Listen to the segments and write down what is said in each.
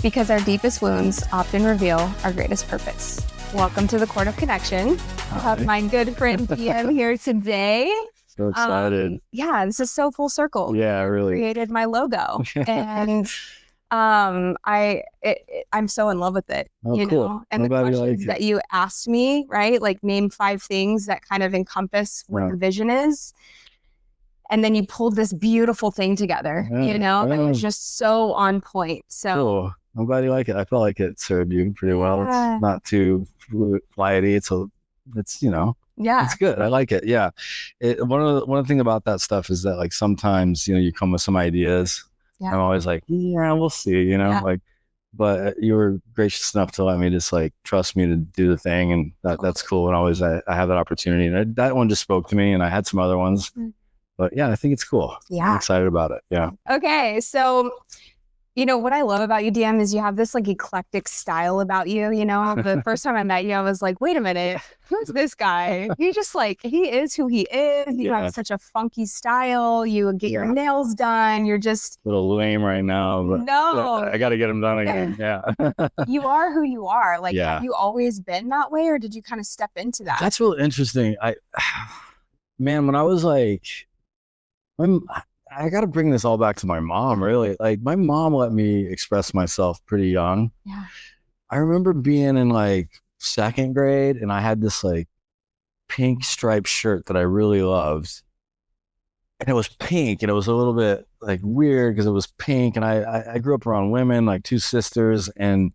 because our deepest wounds often reveal our greatest purpose. Welcome to the Court of Connection. I have my good friend DM here today. So excited. Yeah, this is so full circle. Yeah, really. Created my logo. And I'm so in love with it. Oh, cool. And the questions that you asked me, right? Like name 5 things that kind of encompass what the vision is. And then you pulled this beautiful thing together, that was just so on point. So cool. I'm glad you like it. I felt like it served you pretty well. It's not too flighty. It's it's good. I like it. Yeah. One of the thing about that stuff is that like sometimes, you come with some ideas. Yeah. I'm always like, yeah, we'll see, but you were gracious enough to let me just like trust me to do the thing. And that's cool. And always I have that opportunity. And that one just spoke to me, and I had some other ones. But yeah, I think it's cool. Yeah. I'm excited about it. Yeah. Okay. So, what I love about you, DM, is you have this like eclectic style about you. The first time I met you, I was like, wait a minute, who's this guy? He is who he is. You have such a funky style. You get your nails done. You're just a little lame right now, but no, I got to get them done again. Yeah. You are who you are. Like, have you always been that way, or did you kind of step into that? That's really interesting. When I was like, I got to bring this all back to my mom, really. Like, my mom let me express myself pretty young. Yeah. I remember being in like 2nd grade, and I had this like pink striped shirt that I really loved. And it was pink, and it was a little bit like weird because it was pink. And I grew up around women, like 2 sisters, and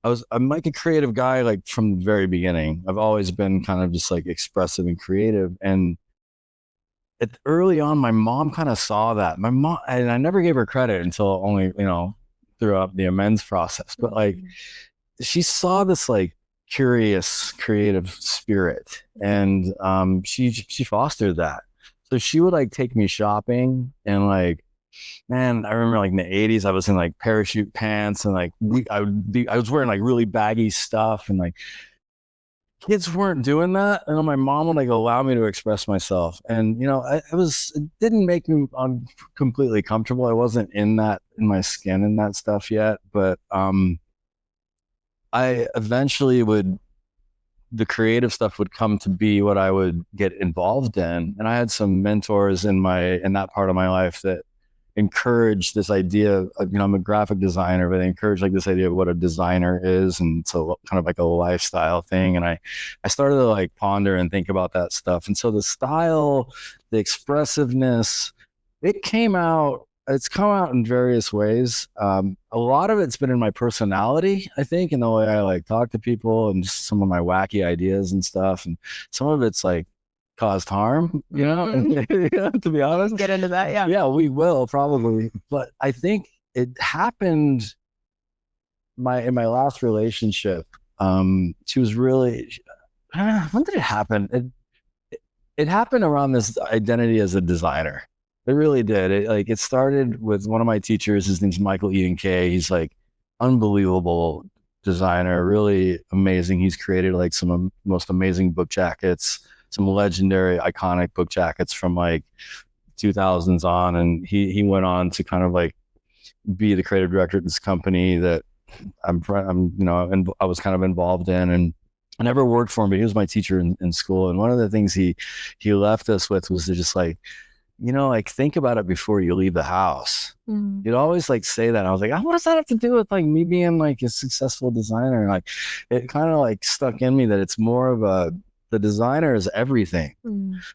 I'm like a creative guy, like from the very beginning. I've always been kind of just like expressive and creative. And early on, my mom kind of saw that. My mom, and I never gave her credit until only, throughout the amends process. But like, she saw this like curious, creative spirit, and she fostered that. So she would like take me shopping, and like, man, I remember like in the 80s, I was in like parachute pants, and like I was wearing like really baggy stuff, and like, kids weren't doing that, and my mom would like allow me to express myself. And it didn't make me completely comfortable. I wasn't in my skin in that stuff yet, but I eventually the creative stuff would come to be what I would get involved in. And I had some mentors in that part of my life that encourage this idea of, I'm a graphic designer, but they encourage like this idea of what a designer is. And so kind of like a lifestyle thing. And I started to like ponder and think about that stuff. And so the style, the expressiveness, it's come out in various ways. A lot of it's been in my personality, I think, in the way I like talk to people and just some of my wacky ideas and stuff. And some of it's like caused harm, to be honest. Get into that, yeah. Yeah, we will probably. But I think it happened in my last relationship. She was really, when did it happen? It happened around this identity as a designer. It really did. It started with one of my teachers. His name's Michael Ian Kay. He's like unbelievable designer, really amazing. He's created like some most amazing book jackets, some legendary iconic book jackets from like 2000s on. And he went on to kind of like be the creative director of this company that I was kind of involved in. And I never worked for him, but he was my teacher in school. And one of the things he left us with was to just like, like think about it before you leave the house. You'd always like say that. And I was like, what does that have to do with like me being like a successful designer? And like, it kind of like stuck in me that it's more of the designer is everything.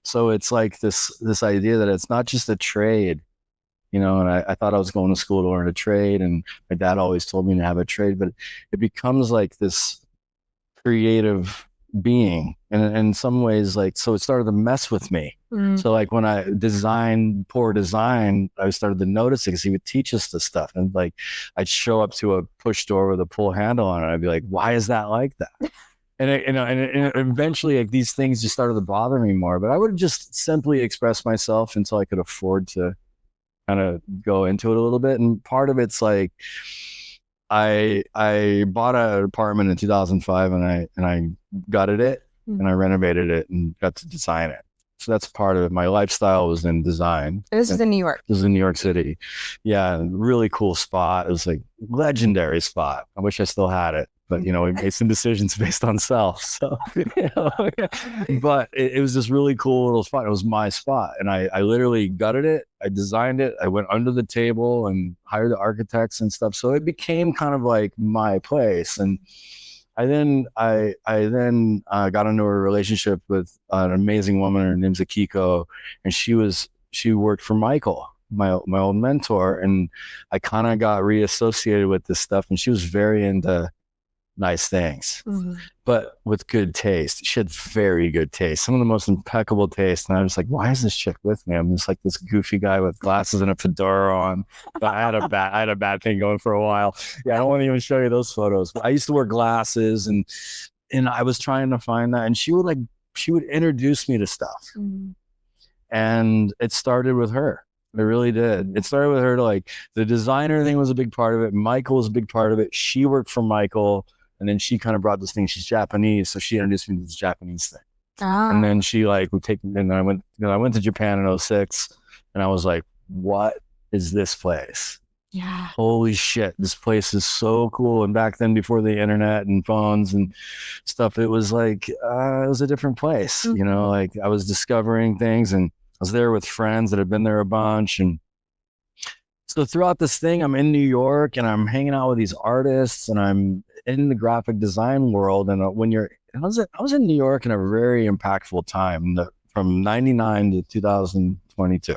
So it's like this idea that it's not just a trade, and I thought I was going to school to learn a trade, and my dad always told me to have a trade, but it becomes like this creative being. And in some ways, like, so it started to mess with me. So like when I designed poor design, I started to notice it because he would teach us this stuff. And like, I'd show up to a push door with a pull handle on it. I'd be like, why is that like that? And eventually like these things just started to bother me more, but I would just simply express myself until I could afford to kind of go into it a little bit. And part of it's like, I bought an apartment in 2005 and I gutted it and I renovated it and got to design it. So that's part of it. My lifestyle was in design. This is in New York. This is in New York City. Yeah, really cool spot. It was like legendary spot. I wish I still had it, but we made some decisions based on self. So, but it was this really cool little spot. It was my spot, and I literally gutted it. I designed it. I went under the table and hired the architects and stuff. So it became kind of like my place. And I then got into a relationship with an amazing woman. Her name's Akiko, and she worked for Michael, my old mentor, and I kind of got reassociated with this stuff. And she was very into nice things, but with good taste. She had very good taste, some of the most impeccable taste. And I was like, why is this chick with me? I'm just like this goofy guy with glasses and a fedora on. But I had a bad thing going for a while. Yeah, I don't want to even show you those photos. But I used to wear glasses, and I was trying to find that. And she would introduce me to stuff, and it started with her. It really did. It started with her. To like, the designer thing was a big part of it. Michael was a big part of it. She worked for Michael. And then she kind of brought this thing. She's Japanese, so she introduced me to this Japanese thing. And then she would take me. And I went to Japan in 2006, and I was like, "What is this place? Yeah, Holy shit, this place is so cool!" And back then, before the internet and phones and stuff, it was like it was a different place. Like I was discovering things, and I was there with friends that had been there a bunch, and so throughout this thing, I'm in New York, and I'm hanging out with these artists, and I'm in the graphic design world. And I was in New York in a very impactful time, from 99 to 2022.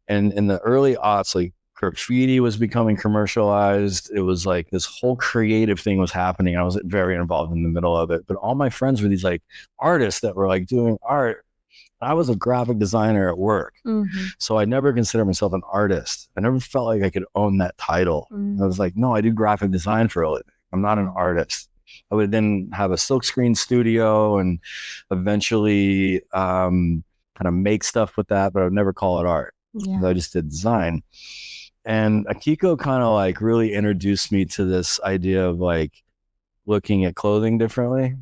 And in the early aughts, like graffiti was becoming commercialized. It was like this whole creative thing was happening. I was very involved in the middle of it, but all my friends were these like artists that were like doing art. I was a graphic designer at work. So I never considered myself an artist. I never felt like I could own that title. I was like, no, I do graphic design for a living. I'm not an artist. I would then have a silkscreen studio and eventually kind of make stuff with that, but I would never call it art. I just did design. And Akiko kind of like really introduced me to this idea of like looking at clothing differently.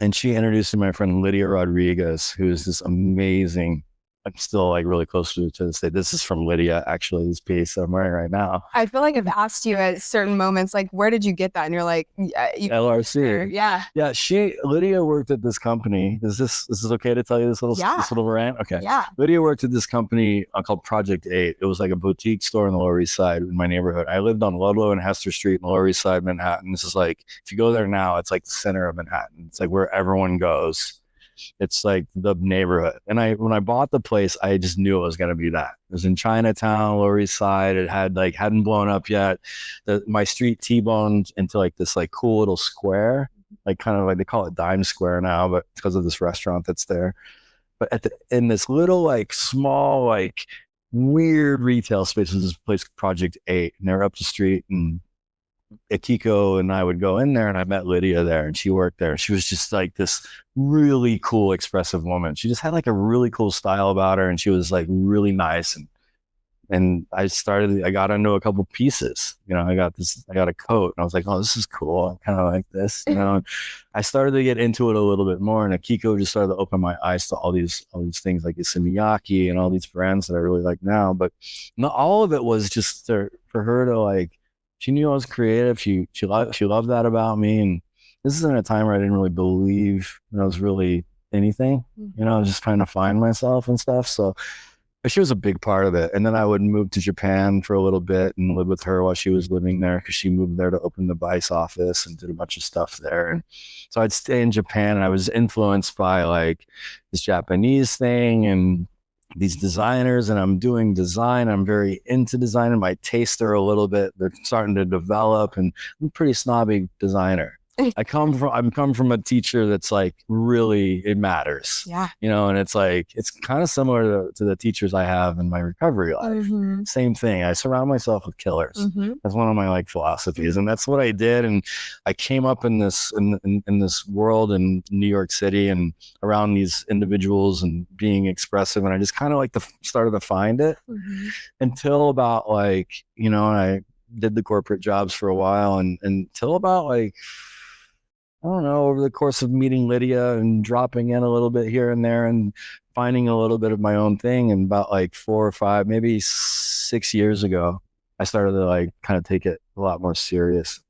And she introduced me to my friend Lydia Rodriguez, who is this amazing. I'm still like really close to this day. This is from Lydia, actually, this piece that I'm wearing right now. I feel like I've asked you at certain moments, like, where did you get that? And you're like, LRC. Yeah. Lydia worked at this company. Is this okay to tell you this little rant? Okay. Yeah. Lydia worked at this company called Project 8. It was like a boutique store in the Lower East Side in my neighborhood. I lived on Ludlow and Hester Street in the Lower East Side, Manhattan. This is like, if you go there now, it's like the center of Manhattan. It's like where everyone goes. It's like the neighborhood. And when I bought the place, I just knew it was going to be that. It was in Chinatown, Lower East Side. It hadn't blown up yet. My street T-boned into like this like cool little square, like kind of like they call it Dime Square now, but because of this restaurant that's there. But in this little like small like weird retail space was this place Project 8, and they're up the street, and Akiko and I would go in there, and I met Lydia there, and she worked there. She was just like this really cool, expressive woman. She just had like a really cool style about her, and she was like really nice. And I got into a couple pieces. I got a coat, and I was like, oh, this is cool. I kind of like this. I started to get into it a little bit more, and Akiko just started to open my eyes to all these things like Miyake and all these brands that I really like now. But not all of it was just for her to like. She knew I was creative. She loved that about me. And this is in a time where I didn't really believe that I was really anything. I was just trying to find myself and stuff. So she was a big part of it. And then I would move to Japan for a little bit and live with her while she was living there, because she moved there to open the Vice office and did a bunch of stuff there. And so I'd stay in Japan, and I was influenced by like this Japanese thing and these designers, and I'm doing design. I'm very into design, and my tastes are a little bit, they're starting to develop, and I'm a pretty snobby designer. I'm come from a teacher that's like, really, it matters. Yeah. And it's like, it's kind of similar to the teachers I have in my recovery life. Same thing. I surround myself with killers. That's one of my like philosophies. And that's what I did. And I came up in this, in this world in New York City and around these individuals and being expressive. And I just kind of like started to find it until about like, and I did the corporate jobs for a while, and until about like, I don't know, over the course of meeting Lydia and dropping in a little bit here and there and finding a little bit of my own thing. And about like 4 or 5, maybe 6 years ago, I started to like kind of take it a lot more serious.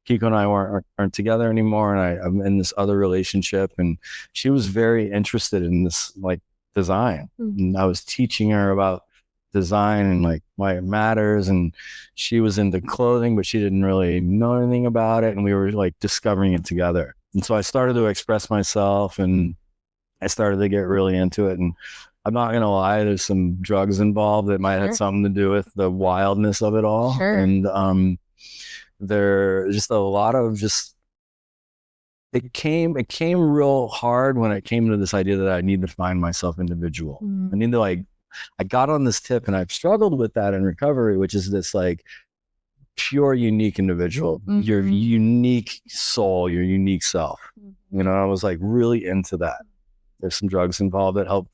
Kiko and I aren't together anymore, and I'm in this other relationship, and she was very interested in this like design. And I was teaching her about design and like why it matters, and she was into clothing, but she didn't really know anything about it, and we were like discovering it together. And so I started to express myself, and I started to get really into it. And I'm not gonna lie, there's some drugs involved that might have something to do with the wildness of it all. And there's just a lot of just it came real hard when it came to this idea that I need to find myself individual. I need to like, I got on this tip, and I've struggled with that in recovery, which is this like pure unique individual, your unique soul, your unique self. You know, I was like really into that. There's some drugs involved that help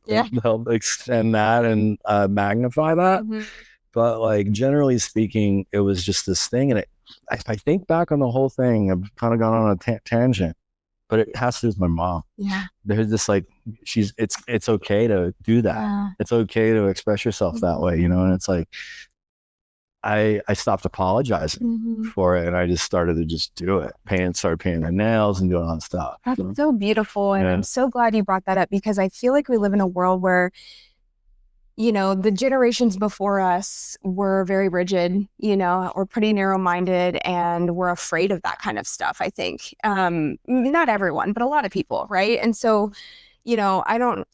extend that and magnify that. But like generally speaking, it was just this thing. And if I think back on the whole thing, I've kind of gone on a tangent, but it has to do with my mom. There's this like, it's okay to do that. It's okay to express yourself that way, you know? And it's like, I stopped apologizing for it, and I just started to just do it. Started painting my nails and doing all that stuff. That's so beautiful. And I'm so glad you brought that up, because I feel like we live in a world where, you know, the generations before us were very rigid, you know, or pretty narrow-minded, and we're afraid of that kind of stuff, I think. Not everyone, but a lot of people, right? And so, you know,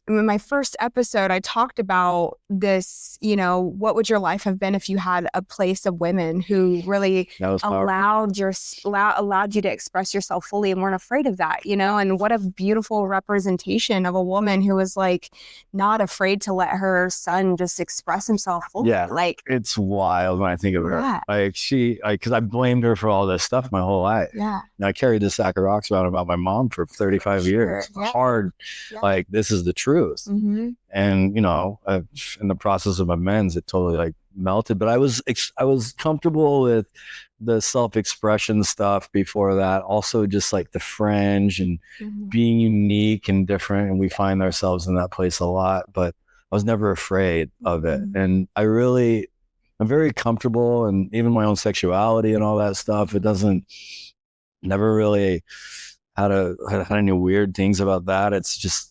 in my first episode, I talked about this, you know, what would your life have been if you had a place of women who really allowed you to express yourself fully and weren't afraid of that, you know? And what a beautiful representation of a woman who was like not afraid to let her son just express himself fully. Yeah, like it's wild when I think of her. Like because I blamed her for all this stuff my whole life. And I carried this sack of rocks around about my mom for 35 years. Hard. Like this is the truth. And you know, in the process of amends, it totally like melted. But I was comfortable with the self-expression stuff before that. Also just like the fringe and being unique and different, and we find ourselves in that place a lot, but I was never afraid of it. And I'm very comfortable, and even my own sexuality and all that stuff, it never really had any weird things about that. It's just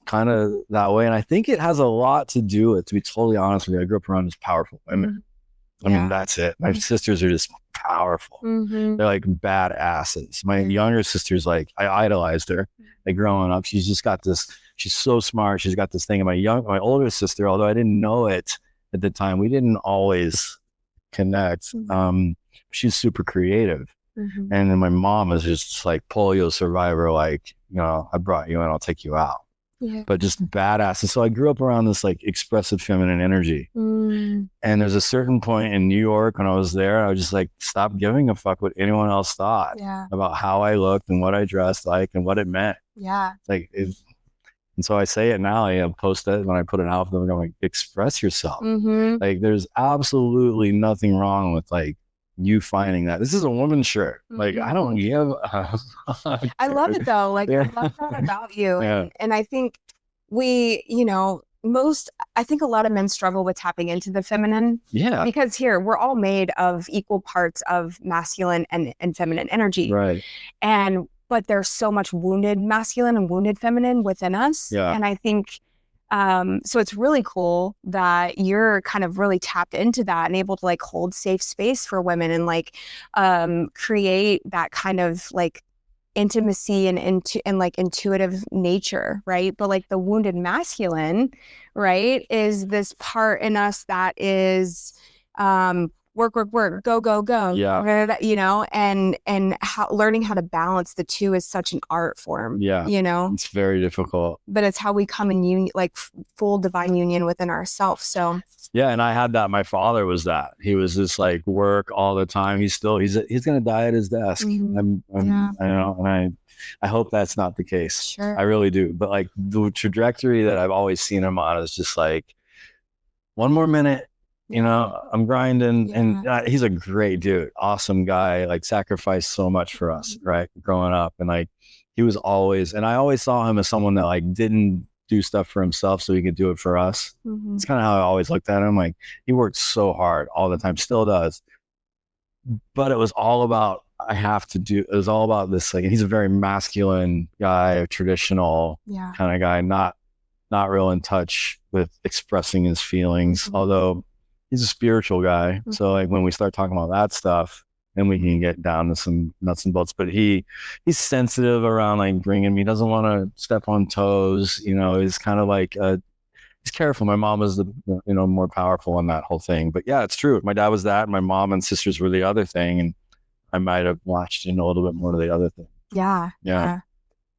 kind of that way. And I think it has a lot to do with, to be totally honest with you, I grew up around just powerful women. I mean, that's it. My sisters are just powerful. They're like badasses. My younger sister's like, I idolized her. Like growing up, she's just got this, she's so smart. She's got this thing. And my older sister, although I didn't know it at the time, we didn't always connect. She's super creative. And then my mom was just like polio survivor, like, you know, I brought you in, I'll take you out. But just badass. And so I grew up around this like expressive feminine energy. And there's a certain point in New York when I was there, I was just like, stop giving a fuck what anyone else thought about how I looked and what I dressed like and what it meant. Like, and so I say it now, I post it when I put an outfit, I'm going, express yourself. Like there's absolutely nothing wrong with like you finding that. This is a woman's shirt. Like I don't give a I love it though. Like I love that about you. And I think you know, I think a lot of men struggle with tapping into the feminine. Because here we're all made of equal parts of masculine and feminine energy. But there's so much wounded masculine and wounded feminine within us. And I think so it's really cool that you're kind of really tapped into that and able to like hold safe space for women and like create that kind of like intimacy and like intuitive nature, right? But like the wounded masculine, right, is this part in us that is work, go, you know, and learning how to balance the two is such an art form. You know, it's very difficult, but it's how we come in union, like full divine union within ourselves. So and I had that. My father was that. He was just like work all the time. He's gonna die at his desk. I know, and I hope that's not the case. I really do. But like the trajectory that I've always seen him on is just like 1 more minute. You know, I'm grinding, and he's a great dude, awesome guy, like sacrificed so much for us, right? Growing up, and like he was always, and I always saw him as someone that like didn't do stuff for himself so he could do it for us. It's kind of how I always looked at him. Like, he worked so hard all the time, still does. But it was all about, it was all about this, like, he's a very masculine guy, a traditional kind of guy, not real in touch with expressing his feelings, although he's a spiritual guy. So like when we start talking about that stuff, then we can get down to some nuts and bolts. But he's sensitive around like bringing me, doesn't want to step on toes. You know, he's kind of like, he's careful. My mom is more powerful on that whole thing. But yeah, it's true. My dad was that. And my mom and sisters were the other thing. And I might have watched a little bit more of the other thing. Yeah.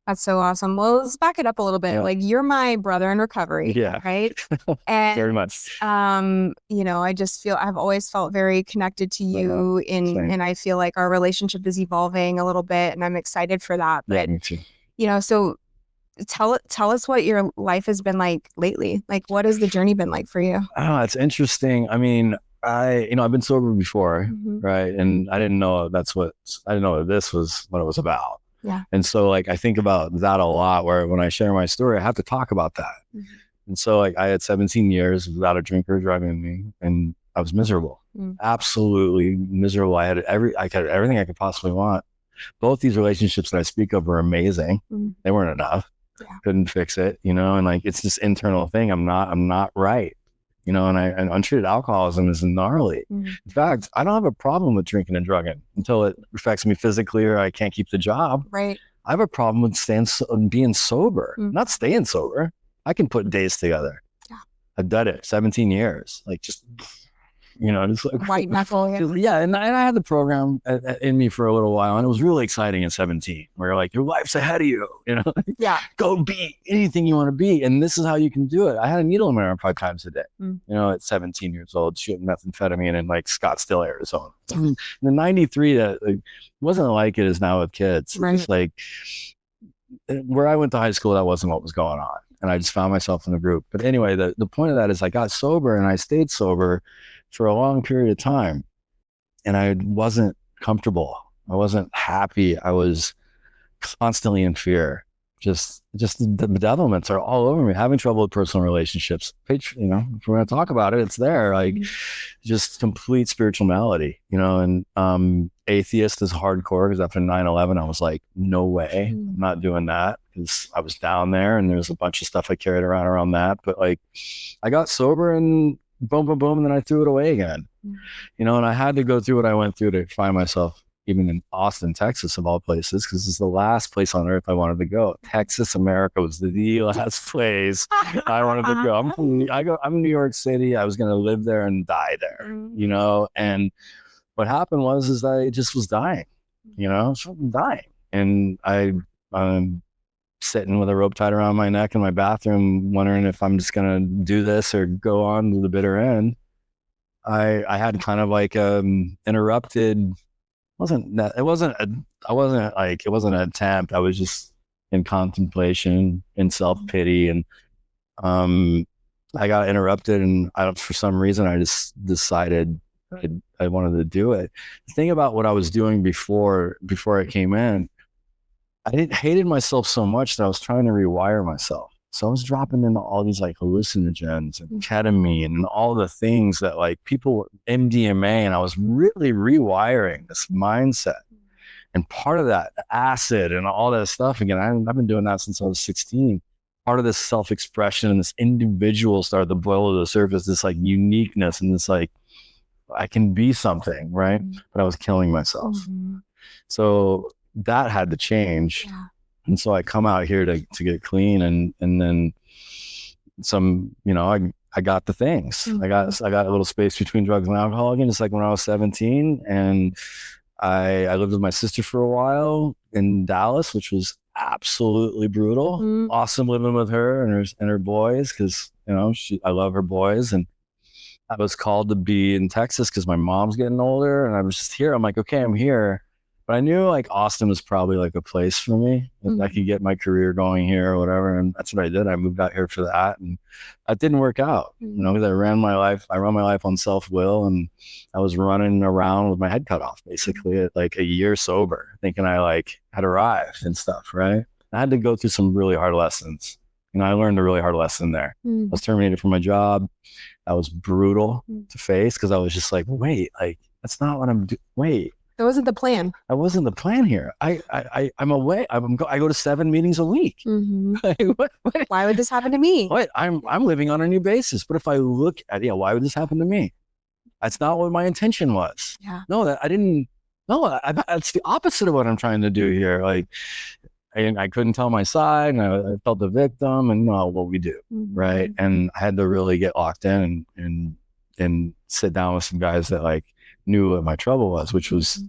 That's so awesome. Well, let's back it up a little bit. Like, you're my brother in recovery, right? And very much. I just feel, I've always felt very connected to you, and I feel like our relationship is evolving a little bit, and I'm excited for that. But me too. So tell us what your life has been like lately. Like, what has the journey been like for you? Oh, it's interesting. I mean, I've been sober before, right? And I didn't know that this was what it was about. Yeah. And so like, I think about that a lot, where when I share my story, I have to talk about that. And so like, I had 17 years without a drinker driving me, and I was miserable, absolutely miserable. I had everything I could possibly want. Both these relationships that I speak of were amazing. They weren't enough. Couldn't fix it, and like, it's this internal thing. I'm not right. And untreated alcoholism is gnarly. In fact, I don't have a problem with drinking and drugging until it affects me physically or I can't keep the job. Right. I have a problem with being sober, not staying sober. I can put days together. Yeah. I've done it 17 years, like just just like white knuckle. Yeah. And I had the program in me for a little while, and it was really exciting at 17, where like, your life's ahead of you, go be anything you want to be. And this is how you can do it. I had a needle in my arm 5 times a day, at 17 years old, shooting methamphetamine in like Scottsdale, Arizona. In the 93, that wasn't like it is now with kids. Right. It's like, where I went to high school, that wasn't what was going on. And I just found myself in a group. But anyway, the point of that is I got sober, and I stayed sober for a long period of time, and I wasn't comfortable. I wasn't happy. I was constantly in fear. Just the bedevilments are all over me. Having trouble with personal relationships. If we're going to talk about it, it's there. Like, just complete spiritual malady. And atheist is hardcore, because after 9/11, I was like, no way, I'm not doing that, because I was down there, and there's a bunch of stuff I carried around that. But like, I got sober, and boom, boom, boom, and then I threw it away again. And I had to go through what I went through to find myself even in Austin, Texas, of all places, because it's the last place on earth I wanted to go. Texas, America was the last place I wanted to go. I'm in New York City. I was going to live there and die there, and what happened is I just was dying, dying. And I'm sitting with a rope tied around my neck in my bathroom, wondering if I'm just going to do this or go on to the bitter end. I had kind of like interrupted. It wasn't an attempt. I was just in contemplation, in self-pity, and I got interrupted, and for some reason I just decided I wanted to do it. The thing about what I was doing before I came in, I hated myself so much that I was trying to rewire myself. So I was dropping into all these like hallucinogens and ketamine and all the things that like people, MDMA, and I was really rewiring this mindset. And part of that, acid and all that stuff, again, I've been doing that since I was 16. Part of this self-expression and this individual started to boil to the surface, this like uniqueness and this like, I can be something, right? But I was killing myself. So that had to change. Yeah. And so I come out here to get clean, and then some, I got the things. I got a little space between drugs and alcohol again, just like when I was 17. And I lived with my sister for a while in Dallas, which was absolutely brutal. Awesome living with her and her boys, because I love her boys. And I was called to be in Texas because my mom's getting older, and I was just here. I'm like, okay, I'm here. But I knew like Austin was probably like a place for me. I could get my career going here or whatever. And that's what I did. I moved out here for that. And that didn't work out, because I run my life on self-will, and I was running around with my head cut off basically at like a year sober, thinking I like had arrived and stuff. Right. I had to go through some really hard lessons And I learned a really hard lesson there. I was terminated from my job. That was brutal to face because I was just like, wait, like, that's not what I'm doing. Wait. That wasn't the plan. That wasn't the plan here. I'm away. I go to 7 meetings a week. Like, what? Why would this happen to me? What? I'm living on a new basis. But if I look at, why would this happen to me? That's not what my intention was. Yeah. No, that's the opposite of what I'm trying to do here. Like, I couldn't tell my side, and I felt the victim, and what we do, right? And I had to really get locked in and sit down with some guys that like knew what my trouble was, which was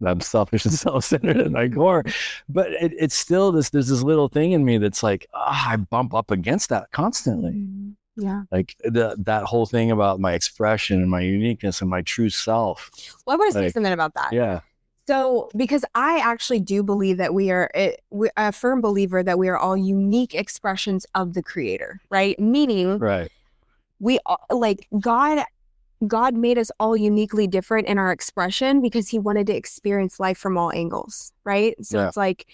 I'm selfish and self-centered at my core. But it's still there's this little thing in me that's like, I bump up against that constantly. Yeah. Like that whole thing about my expression and my uniqueness and my true self. Well, I want to say something about that. Yeah. So, because I actually do believe that we're a firm believer that we are all unique expressions of the Creator, right? Meaning, we like God made us all uniquely different in our expression because He wanted to experience life from all angles, right? So it's like,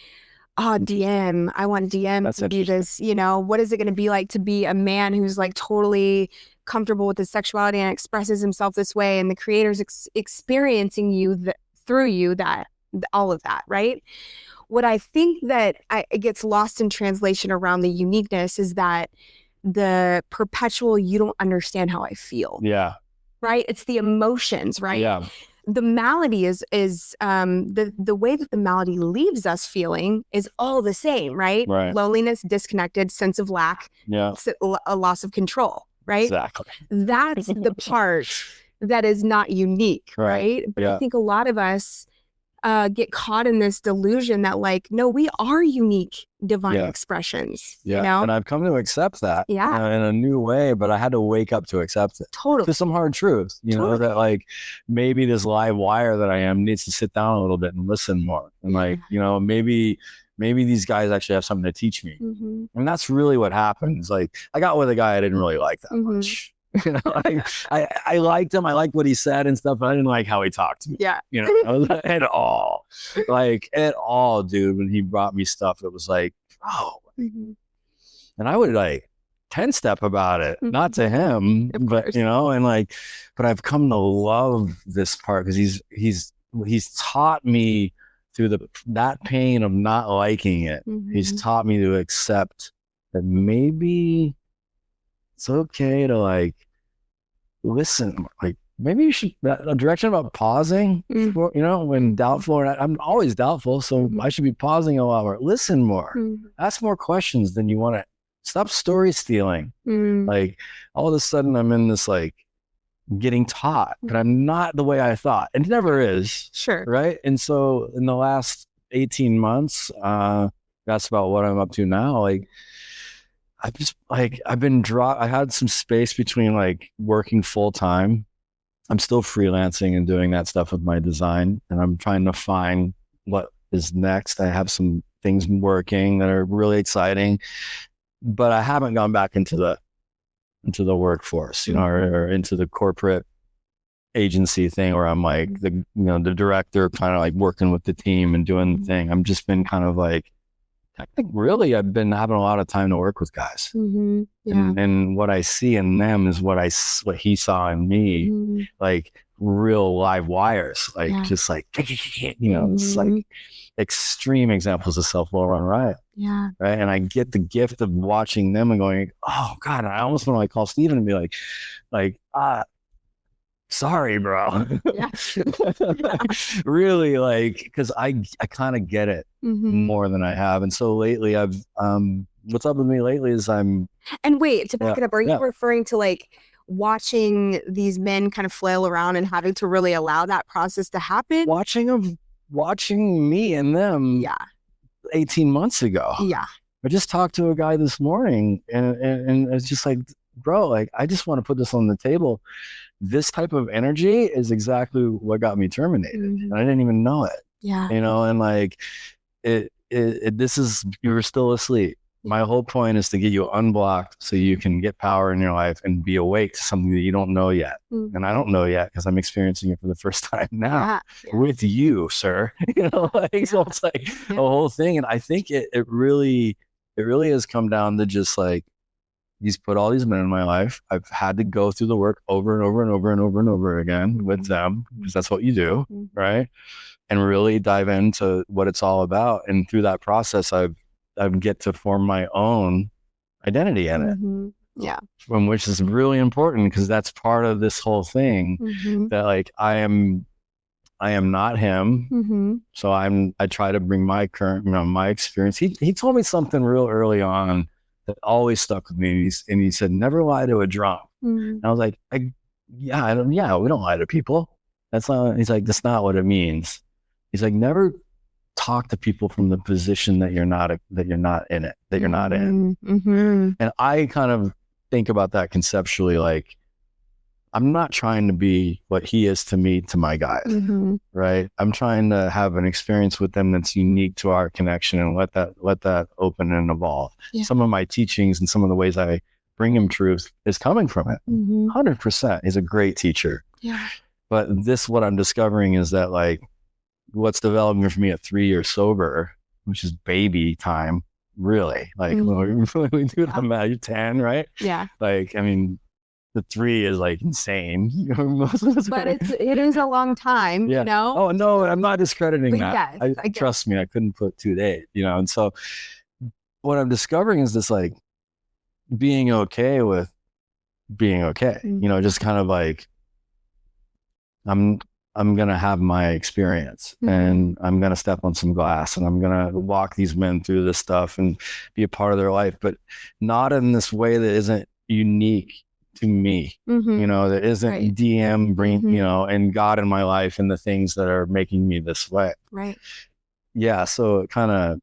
DM, I want DM to be this, what is it going to be like to be a man who's like totally comfortable with his sexuality and expresses himself this way, and the Creator's experiencing you through you, that all of that, right? What I think that it gets lost in translation around the uniqueness is that the perpetual, you don't understand how I feel. Yeah. Right? It's the emotions, right? Yeah. The malady is the way that the malady leaves us feeling is all the same, right? Loneliness, disconnected, sense of lack, a loss of control, right? Exactly. That's the part that is not unique, right? But I think a lot of us get caught in this delusion that like, no, we are unique divine expressions. Yeah. And I've come to accept that in a new way, but I had to wake up to accept it. Totally. To some hard truths, know, that like maybe this live wire that I am needs to sit down a little bit and listen more. And like, maybe these guys actually have something to teach me. And that's really what happens. Like I got with a guy I didn't really like that much. I liked him. I liked what he said and stuff, but I didn't like how he talked to me. Yeah. At all. Like at all, dude. When he brought me stuff, it was like, bro. And I would like 10-step about it, not to him, but but I've come to love this part because he's taught me through that pain of not liking it. He's taught me to accept that maybe it's okay to like listen, like maybe you should a direction about pausing, when doubtful, or I'm always doubtful. So I should be pausing a lot more, listen more, ask more questions than you want to, stop story stealing. Like all of a sudden I'm in this like getting taught, but I'm not the way I thought. It never is. Sure. Right. And so in the last 18 months, that's about what I'm up to now. Like, I had some space between like working full time. I'm still freelancing and doing that stuff with my design, and I'm trying to find what is next. I have some things working that are really exciting, but I haven't gone back into the workforce, or into the corporate agency thing where I'm like the director, kind of like working with the team and doing the thing. I've just been kind of like, I think really I've been having a lot of time to work with guys, and what I see in them is what he saw in me, like real live wires, like just like, it's like extreme examples of self-love run riot. Yeah. Right. And I get the gift of watching them and going, oh God, I almost want to like call Steven and be like, sorry, bro. Yeah. Really, like, because I kind of get it more than I have. And so lately what's up with me lately is and wait, to back it up, are you referring to like watching these men kind of flail around and having to really allow that process to happen? Watching me and them 18 months ago. Yeah. I just talked to a guy this morning and it's just like, bro, like, I just want to put this on the table. This type of energy is exactly what got me terminated. And I didn't even know it. Yeah. And like you were still asleep. My whole point is to get you unblocked so you can get power in your life and be awake to something that you don't know yet. And I don't know yet because I'm experiencing it for the first time now with you, sir. So it's like a whole thing. And I think it really it really has come down to just like, he's put all these men in my life. I've had to go through the work over and over and over and over and over again with them, because that's what you do, right? And really dive into what it's all about. And through that process, I get to form my own identity in it. Yeah. Which is really important, because that's part of this whole thing, that like, I am not him. So I try to bring my current, my experience. He told me something real early on that always stuck with me. And he said, never lie to a drunk. And I was like, we don't lie to people. That's not, he's like, that's not what it means. He's like, never talk to people from the position that you're not in it, that you're not in. And I kind of think about that conceptually, like, I'm not trying to be what he is to me, to my guys, right? I'm trying to have an experience with them that's unique to our connection, and let that open and evolve. Some of my teachings and some of the ways I bring him truth is coming from it. 100%. He's a great teacher. But what I'm discovering is that, like, what's developing for me at 3 years sober, which is baby time, really. Like, when we do the math, you're 10, right? Yeah. Like, I mean, the 3 is like insane. But it is a long time, you know? Oh, no, I'm not discrediting but that. Yes, Trust me, I couldn't put 2 days, And so what I'm discovering is this, like, being okay with being okay, just kind of like, I'm going to have my experience, and I'm going to step on some glass, and I'm going to walk these men through this stuff and be a part of their life, but not in this way that isn't unique to me, that isn't DM bring, and God in my life and the things that are making me this way. Right. Yeah. So it kind of,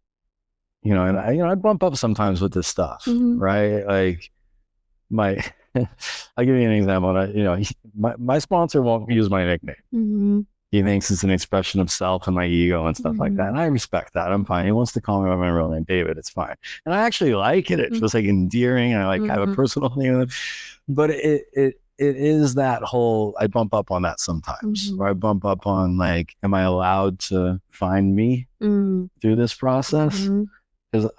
and I bump up sometimes with this stuff, right? Like I'll give you an example. My sponsor won't use my nickname. He thinks it's an expression of self and my ego and stuff like that. And I respect that. I'm fine. He wants to call me by my real name, David. It's fine. And I actually like it. It feels like endearing. And I like have a personal thing with it. But it is that whole, I bump up on that sometimes. Or I bump up on, like, am I allowed to find me through this process? Because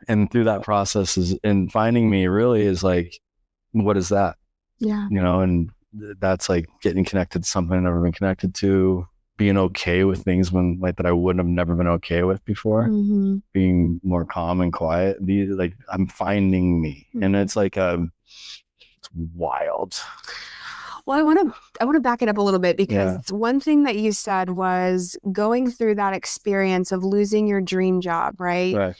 and through that process and finding me really is like, what is that? Yeah. And that's like getting connected to something I've never been connected to, being okay with things that I wouldn't have never been okay with before, being more calm and quiet. Like, I'm finding me, and it's like it's wild. Well, I want to back it up a little bit, because one thing that you said was going through that experience of losing your dream job, right? Right.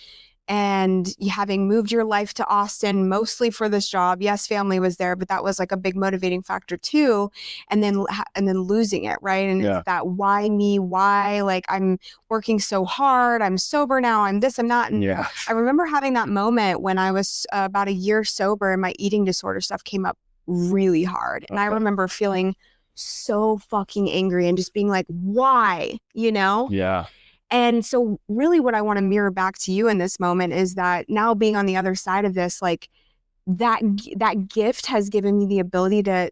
And having moved your life to Austin mostly for this job. Yes, family was there, but that was like a big motivating factor too. And then losing it, right? And it's that, why me? Why? Like, I'm working so hard. I'm sober now. I'm this, I'm not. And I remember having that moment when I was about a year sober, and my eating disorder stuff came up really hard. And I remember feeling so fucking angry and just being like, why? Yeah. And so really what I want to mirror back to you in this moment is that now, being on the other side of this, like, that gift has given me the ability to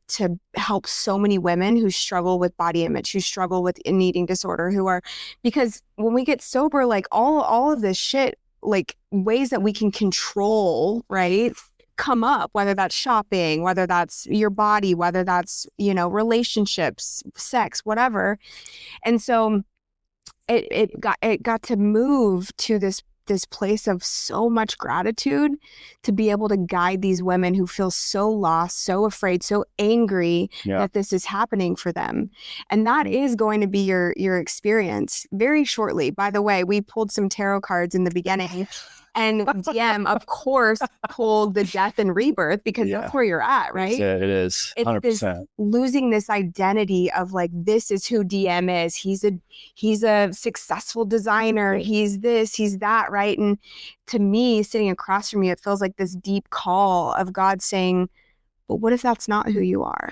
help so many women who struggle with body image, who struggle with an eating disorder, because when we get sober, like, all of this shit, like, ways that we can control, right, come up, whether that's shopping, whether that's your body, whether that's, relationships, sex, whatever. And so it got to move to this place of so much gratitude to be able to guide these women who feel so lost, so afraid, so angry that this is happening for them. And that is going to be your experience very shortly. By the way, we pulled some tarot cards in the beginning. And DM, of course, pulled the death and rebirth, because that's where you're at, right? Yeah, it is. 100%. It's losing this identity of, like, this is who DM is. He's a successful designer. He's this, he's that, right? And to me, sitting across from you, it feels like this deep call of God saying, but what if that's not who you are?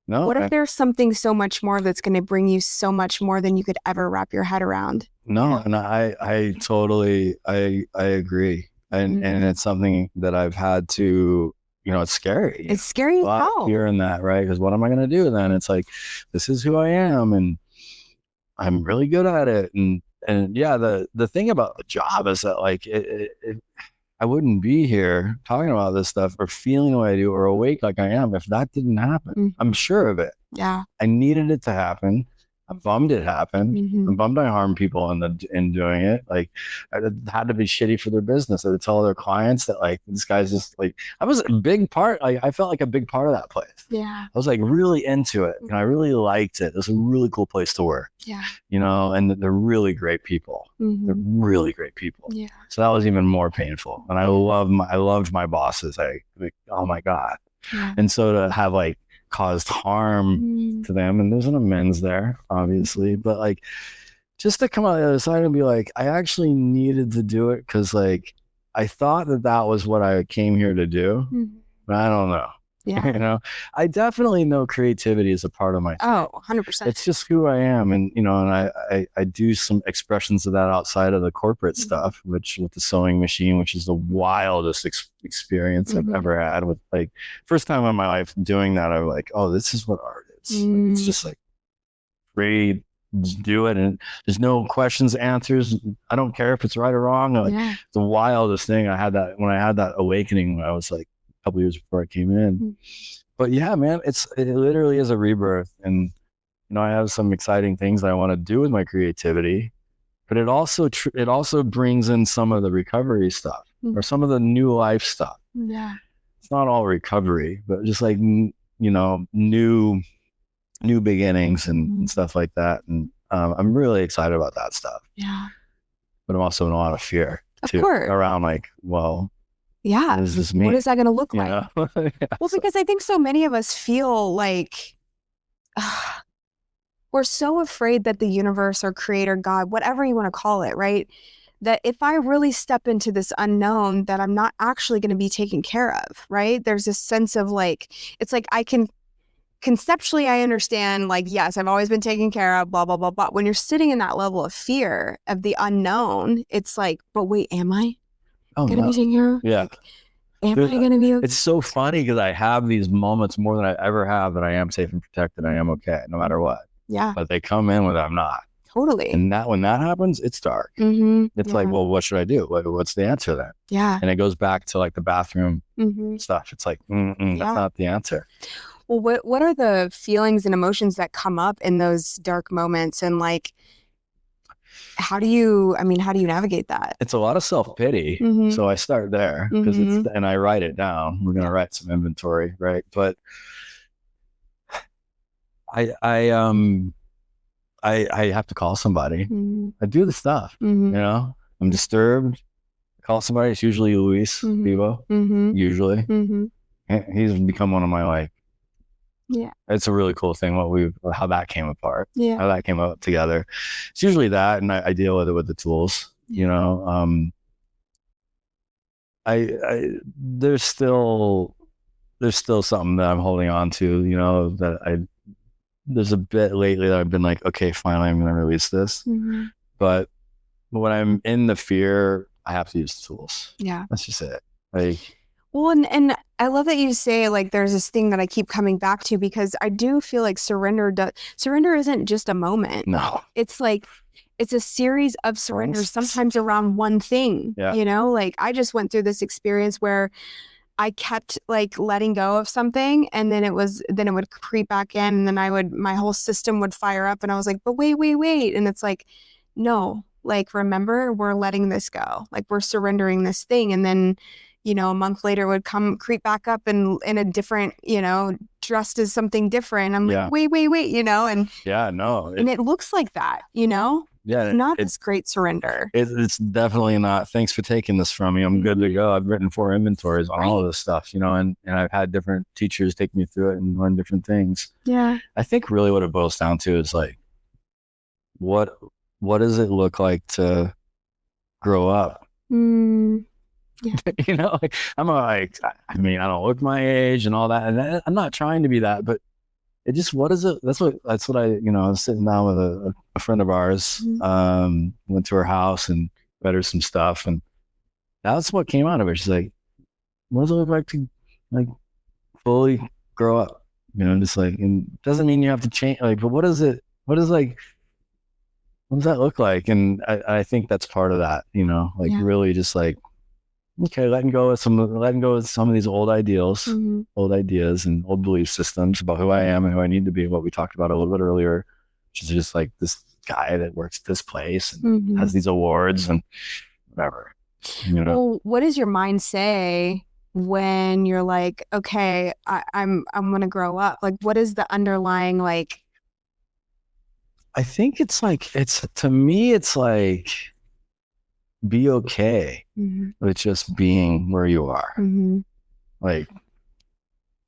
No. What if there's something so much more that's going to bring you so much more than you could ever wrap your head around? No, and I totally, I agree. And it's something that I've had to, it's scary. It's scary as hell. Fear in that, right? Because what am I going to do then? It's like, this is who I am, and I'm really good at it. And yeah, the thing about the job is that like I wouldn't be here talking about this stuff or feeling the way I do or awake like I am if that didn't happen. Mm-hmm. I'm sure of it. Yeah. I needed it to happen. I'm bummed it happened. Mm-hmm. I'm bummed I harmed people in doing it. Like, I had to be shitty for their business. I would tell their clients that like this guy's just like, I was a big part. Like, I felt like a big part of that place. Yeah. I was like really into it, and I really liked it. It was a really cool place to work. Yeah. You know, and they're really great people. Mm-hmm. They're really great people. Yeah. So that was even more painful. And I loved my bosses. Like, oh my God. Yeah. And so to have like caused harm to them, and there's an amends there, obviously, but like just to come out the other side and be like, I actually needed to do it because like I thought that was what I came here to do, but I don't know. Yeah. You know, I definitely know creativity is a part of my thing. Oh, 100%. It's just who I am. And, you know, and I do some expressions of that outside of the corporate stuff, which with the sewing machine, which is the wildest experience I've ever had with like first time in my life doing that. I'm like, oh, this is what art is. Like, it's just like free, just do it. And there's no questions, answers. I don't care if it's right or wrong. Like, the wildest thing I had that when I had that awakening, when I was like, couple years before I came in. But yeah, man, it literally is a rebirth. And you know, I have some exciting things I want to do with my creativity, but it also brings in some of the recovery stuff or some of the new life stuff. Yeah, it's not all recovery, but just like, you know, new beginnings and stuff like that. And I'm really excited about that stuff. Yeah, but I'm also in a lot of fear too, around like, well, yeah, what does this mean? What is that going to look like? Yeah. Well, because I think so many of us feel like we're so afraid that the universe or creator, God, whatever you want to call it, right? That if I really step into this unknown, that I'm not actually going to be taken care of, right? There's this sense of like, it's like I can conceptually, I understand, like, yes, I've always been taken care of, blah, blah, blah, blah. When you're sitting in that level of fear of the unknown, it's like, but wait, am I? Gonna be taken care of? Yeah. Like, am I gonna be okay? It's so funny because I have these moments more than I ever have that I am safe and protected. I am okay no matter what. Yeah. But they come in when I'm not. Totally. And when that happens, it's dark. It's like, well, what should I do? What's the answer then? Yeah. And it goes back to like the bathroom stuff. It's like, that's not the answer. Well, what are the feelings and emotions that come up in those dark moments? And like, how do you navigate that? It's a lot of self-pity. So I start there because and I write it down. We're going to write some inventory, right? But I have to call somebody. I do the stuff, you know, I'm disturbed. I call somebody. It's usually Luis Vivo, usually. He's become one of my like, it's a really cool thing how that came apart, how that came up together. It's usually that, and I deal with it with the tools, you know. There's still something that I'm holding on to, you know, that there's a bit lately that I've been like, okay, finally I'm going to release this. But when I'm in the fear, I have to use the tools. Yeah, that's just it. Like, well, and I love that you say, like, there's this thing that I keep coming back to, because I do feel like surrender isn't just a moment. No. It's like, it's a series of surrenders, sometimes around one thing, you know? Like, I just went through this experience where I kept like letting go of something, and then it would creep back in, and then my whole system would fire up, and I was like, but wait. And it's like, no, like, remember, we're letting this go. Like, we're surrendering this thing. And then, you know, a month later it would creep back up and in a different, you know, dressed as something different. I'm like, wait, you know, and and it looks like that, you know? Yeah, it's not this great surrender. It's definitely not. Thanks for taking this from me. I'm good to go. I've written 4 inventories on all of this stuff, you know, and I've had different teachers take me through it and learn different things. Yeah. I think really what it boils down to is like, what does it look like to grow up? Yeah. You know, like, I'm like, I mean, I don't look my age and all that, and I'm not trying to be that, but it just, what is it? That's what I, you know, I was sitting down with a friend of ours, went to her house and read her some stuff, and that's what came out of it. She's like, what does it look like to like fully grow up? You know, just like, and it doesn't mean you have to change, like, but what is like, what does that look like? And I think that's part of that, you know, like really just like, okay, letting go of some of these old ideals, old ideas and old belief systems about who I am and who I need to be, what we talked about a little bit earlier, which is just like this guy that works at this place and has these awards and whatever, you know. Well, what does your mind say when you're like, okay, I'm gonna grow up? Like, what is the underlying, like? I think to me it's like, be okay with just being where you are. Like,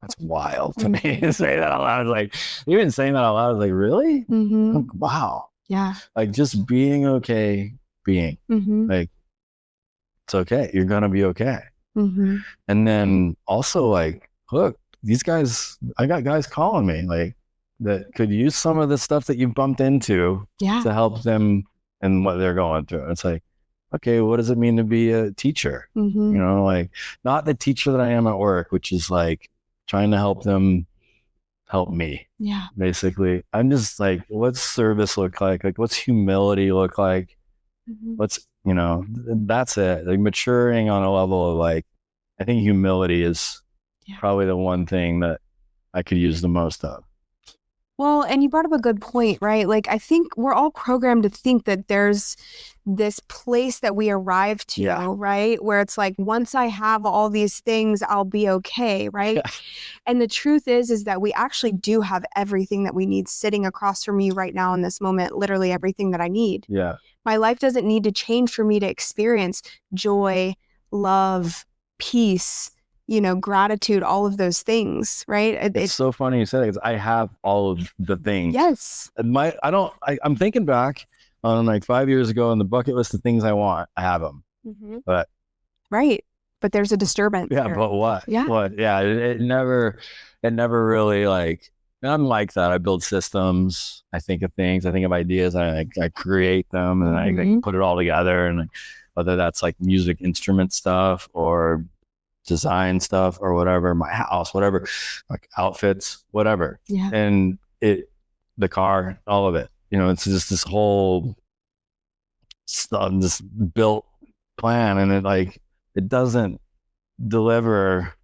that's wild to me to say that out loud. Like, even saying that out loud is like, really? Like, wow. Yeah. Like, just being okay, like, it's okay. You're gonna be okay. And then also, like, look, these guys, I got guys calling me like that could use some of the stuff that you bumped into to help them in what they're going through. It's like, okay, what does it mean to be a teacher? You know, like, not the teacher that I am at work, which is like trying to help them help me. Yeah. Basically, I'm just like, what's service look like? Like, what's humility look like? What's, you know, that's it. Like, maturing on a level of like, I think humility is probably the one thing that I could use the most of. Well, and you brought up a good point, right? Like, I think we're all programmed to think that there's this place that we arrive to, right? Where it's like, once I have all these things, I'll be okay, right? And the truth is that we actually do have everything that we need sitting across from you right now in this moment, literally everything that I need. Yeah. My life doesn't need to change for me to experience joy, love, peace, you know, gratitude, all of those things, right? It's so funny you said it, because I have all of the things. Yes. And I'm thinking back on like 5 years ago on the bucket list of things I want. I have them. But right. But there's a disturbance. Yeah, there. but what? Yeah. What? Yeah, it never really, like, I'm like that. I build systems. I think of things. I think of ideas. I create them, and I like, put it all together. And like, whether that's like music instrument stuff or design stuff or whatever, my house, whatever, like outfits, whatever. Yeah. And the car, all of it, you know, it's just this whole stuff, this built plan, and it doesn't deliver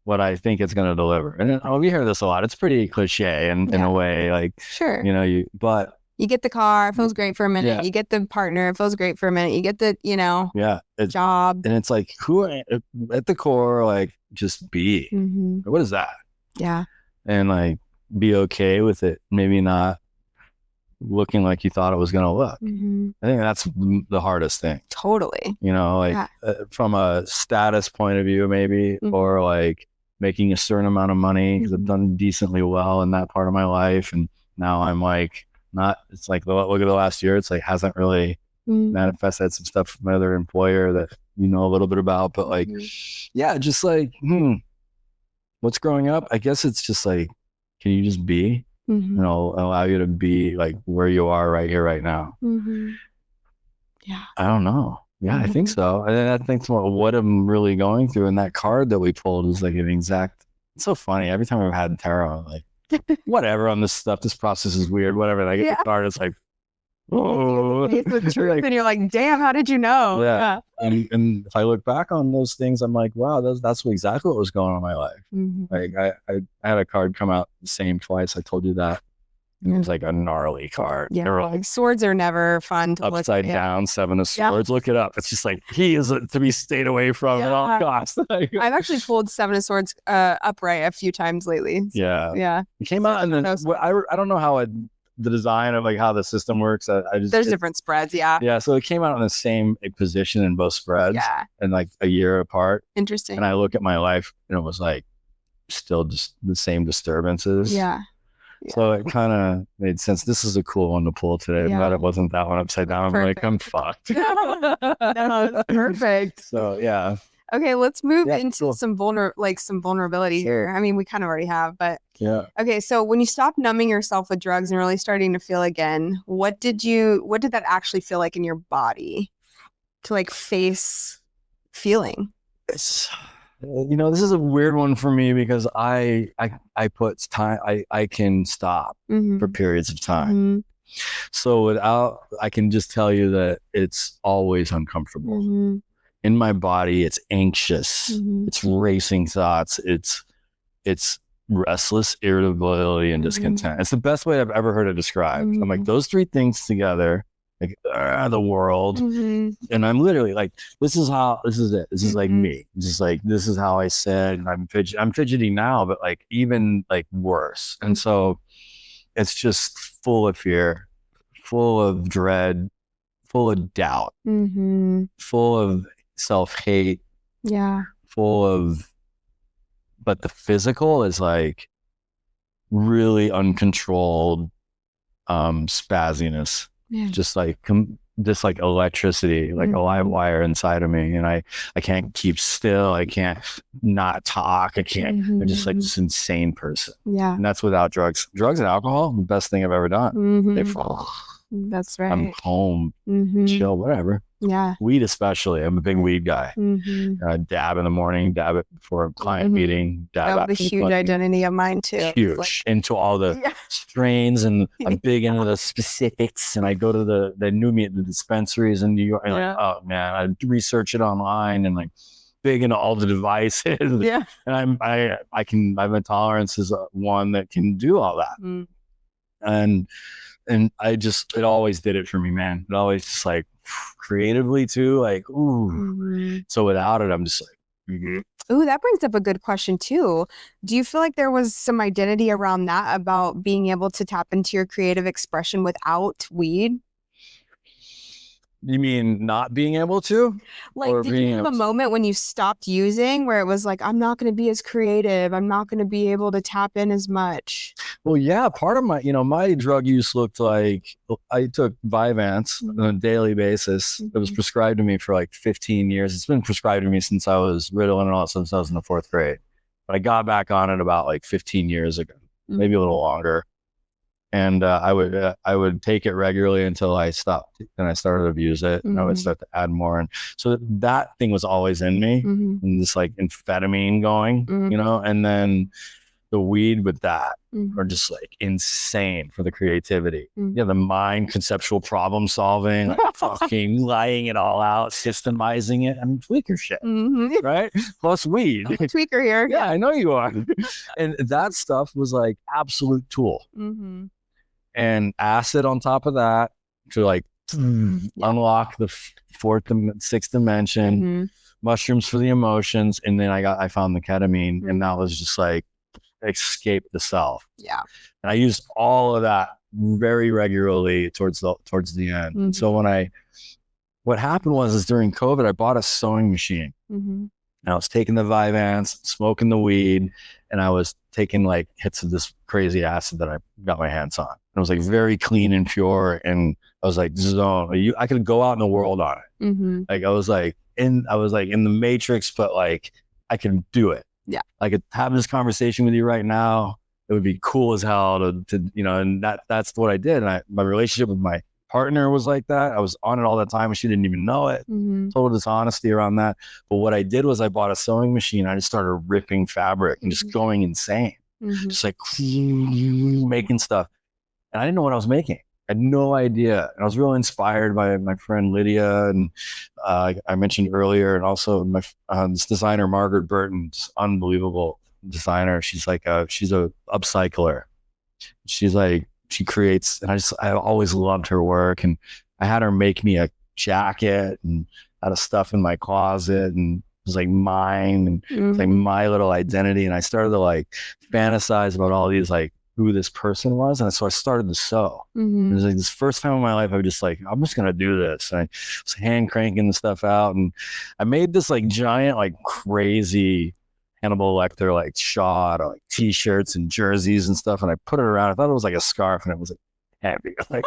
what I think it's going to deliver. And we hear this a lot. It's pretty cliche in a way, like, you know, but you get the car, it feels great for a minute. Yeah. You get the partner, it feels great for a minute. You get the, you know, job. And it's like, at the core, like, just be. What is that? Yeah. And like, be okay with it. Maybe not looking like you thought it was going to look. I think that's the hardest thing. Totally. You know, like from a status point of view, maybe, or like making a certain amount of money, because I've done decently well in that part of my life. And now I'm like, it's like, look at the last year, it's like, hasn't really manifested. I had some stuff from my other employer that you know a little bit about, but like, just like, what's growing up? I guess it's just like, can you just be? You know, allow you to be like where you are right here, right now. Yeah. I don't know. Yeah, I think so. And I think what I'm really going through, and that card that we pulled is like an exact. It's so funny. Every time I've had tarot, I'm like, whatever on this stuff. This process is weird. Whatever. And I get the card, it's like, oh, the truth, like, and you're like, damn, how did you know? Yeah. And if I look back on those things, I'm like, wow, that's exactly what was going on in my life. Like I had a card come out the same twice. I told you that. It was like a gnarly card. Yeah, like swords are never fun to upside look down, 7 of swords. Look it up. It's just like, he is to be stayed away from at all costs. I've actually pulled 7 of swords upright a few times lately. So, yeah. It came out, and then I don't know how the design of like how the system works. There's different spreads. Yeah. So it came out in the same position in both spreads. Yeah. And like a year apart. Interesting. And I look at my life, and it was like still just the same disturbances. Yeah. So it kind of made sense. This is a cool one to pull today. I'm glad it wasn't that one upside down. I'm like, I'm fucked. No, it's perfect. So yeah. Okay, let's move into some vulnerability here. I mean, we kind of already have, but okay. So when you stopped numbing yourself with drugs and really starting to feel again, what did that actually feel like in your body to like face feeling? You know, this is a weird one for me, because I put time, I can stop for periods of time. So I can just tell you that it's always uncomfortable. In my body, it's anxious. It's racing thoughts. It's restless irritability and discontent. It's the best way I've ever heard it described. I'm like, those three things together, like the world. And I'm literally like, this is it. This is like me. This is how I said, and I'm fidgety now, but like even like worse. And so it's just full of fear, full of dread, full of doubt, full of self-hate, full of, but the physical is like really uncontrolled spazziness, just like electricity, like a live wire inside of me, and I can't keep still, I can't not talk, I can't. I'm just like this insane person. And that's without drugs and alcohol. The best thing I've ever done. That's right. I'm home, chill, whatever. Weed especially. I'm a big weed guy. Dab in the morning, dab it before a client meeting. Dab a huge identity of mine too. Huge, like, into all the strains, and I'm big into the specifics. And I go to the dispensaries in New York. And like, oh man, I research it online and like big into all the devices. And my tolerance is one that can do all that. And it always did it for me, man. It always just like creatively too, like, ooh. So without it, I'm just like, Ooh, that brings up a good question too. Do you feel like there was some identity around that, about being able to tap into your creative expression without weed? You mean not being able to? Like, did you have a moment when you stopped using where it was like, I'm not going to be as creative, I'm not going to be able to tap in as much? Well, yeah, part of my drug use looked like, I took Vyvanse on a daily basis. It was prescribed to me for like 15 years. It's been prescribed to me since I was Ritalin and all since I was in the 4th grade. But I got back on it about like 15 years ago, maybe a little longer. And I would take it regularly until I stopped, and I started to abuse it. And I would start to add more, and so that thing was always in me, and this like amphetamine going, and then the weed with that are just like insane for the creativity. The mind, conceptual problem solving, like fucking laying it all out, systemizing it. I mean, tweaker shit, right? Plus weed. I'm a tweaker here. Yeah, I know you are. And that stuff was like absolute tool. And acid on top of that to like unlock the 4th and 6th dimension, mushrooms for the emotions. And then I found the ketamine, and that was just like escape the self. And I used all of that very regularly towards the end. So what happened was during COVID, I bought a sewing machine. And I was taking the Vyvanse, smoking the weed, and I was taking like hits of this crazy acid that I got my hands on. It was like very clean and pure, and I was like, I could go out in the world on it. Like I was like in the Matrix, but like I can do it. I could have this conversation with you right now. It would be cool as hell to and that's what I did. And my relationship with my partner was like that. I was on it all the time, and she didn't even know it. Total dishonesty around that. But what I did was I bought a sewing machine. I just started ripping fabric and just going insane, just like making stuff. And I didn't know what I was making. I had no idea. And I was really inspired by my friend Lydia, and I mentioned earlier, and also my this designer Margaret Burton's unbelievable designer. She's like she's a upcycler. She's like, she creates, and I always loved her work. And I had her make me a jacket and out of stuff in my closet, and it was like mine, and it was like my little identity. And I started to like fantasize about all these, like who this person was. And so I started to sew. It was like this first time in my life I was just like, I'm just gonna do this. And I was hand cranking the stuff out, and I made this like giant, like crazy Hannibal Lecter like shot, like t-shirts and jerseys and stuff, and I put it around. I thought it was like a scarf, and it was like heavy. Like,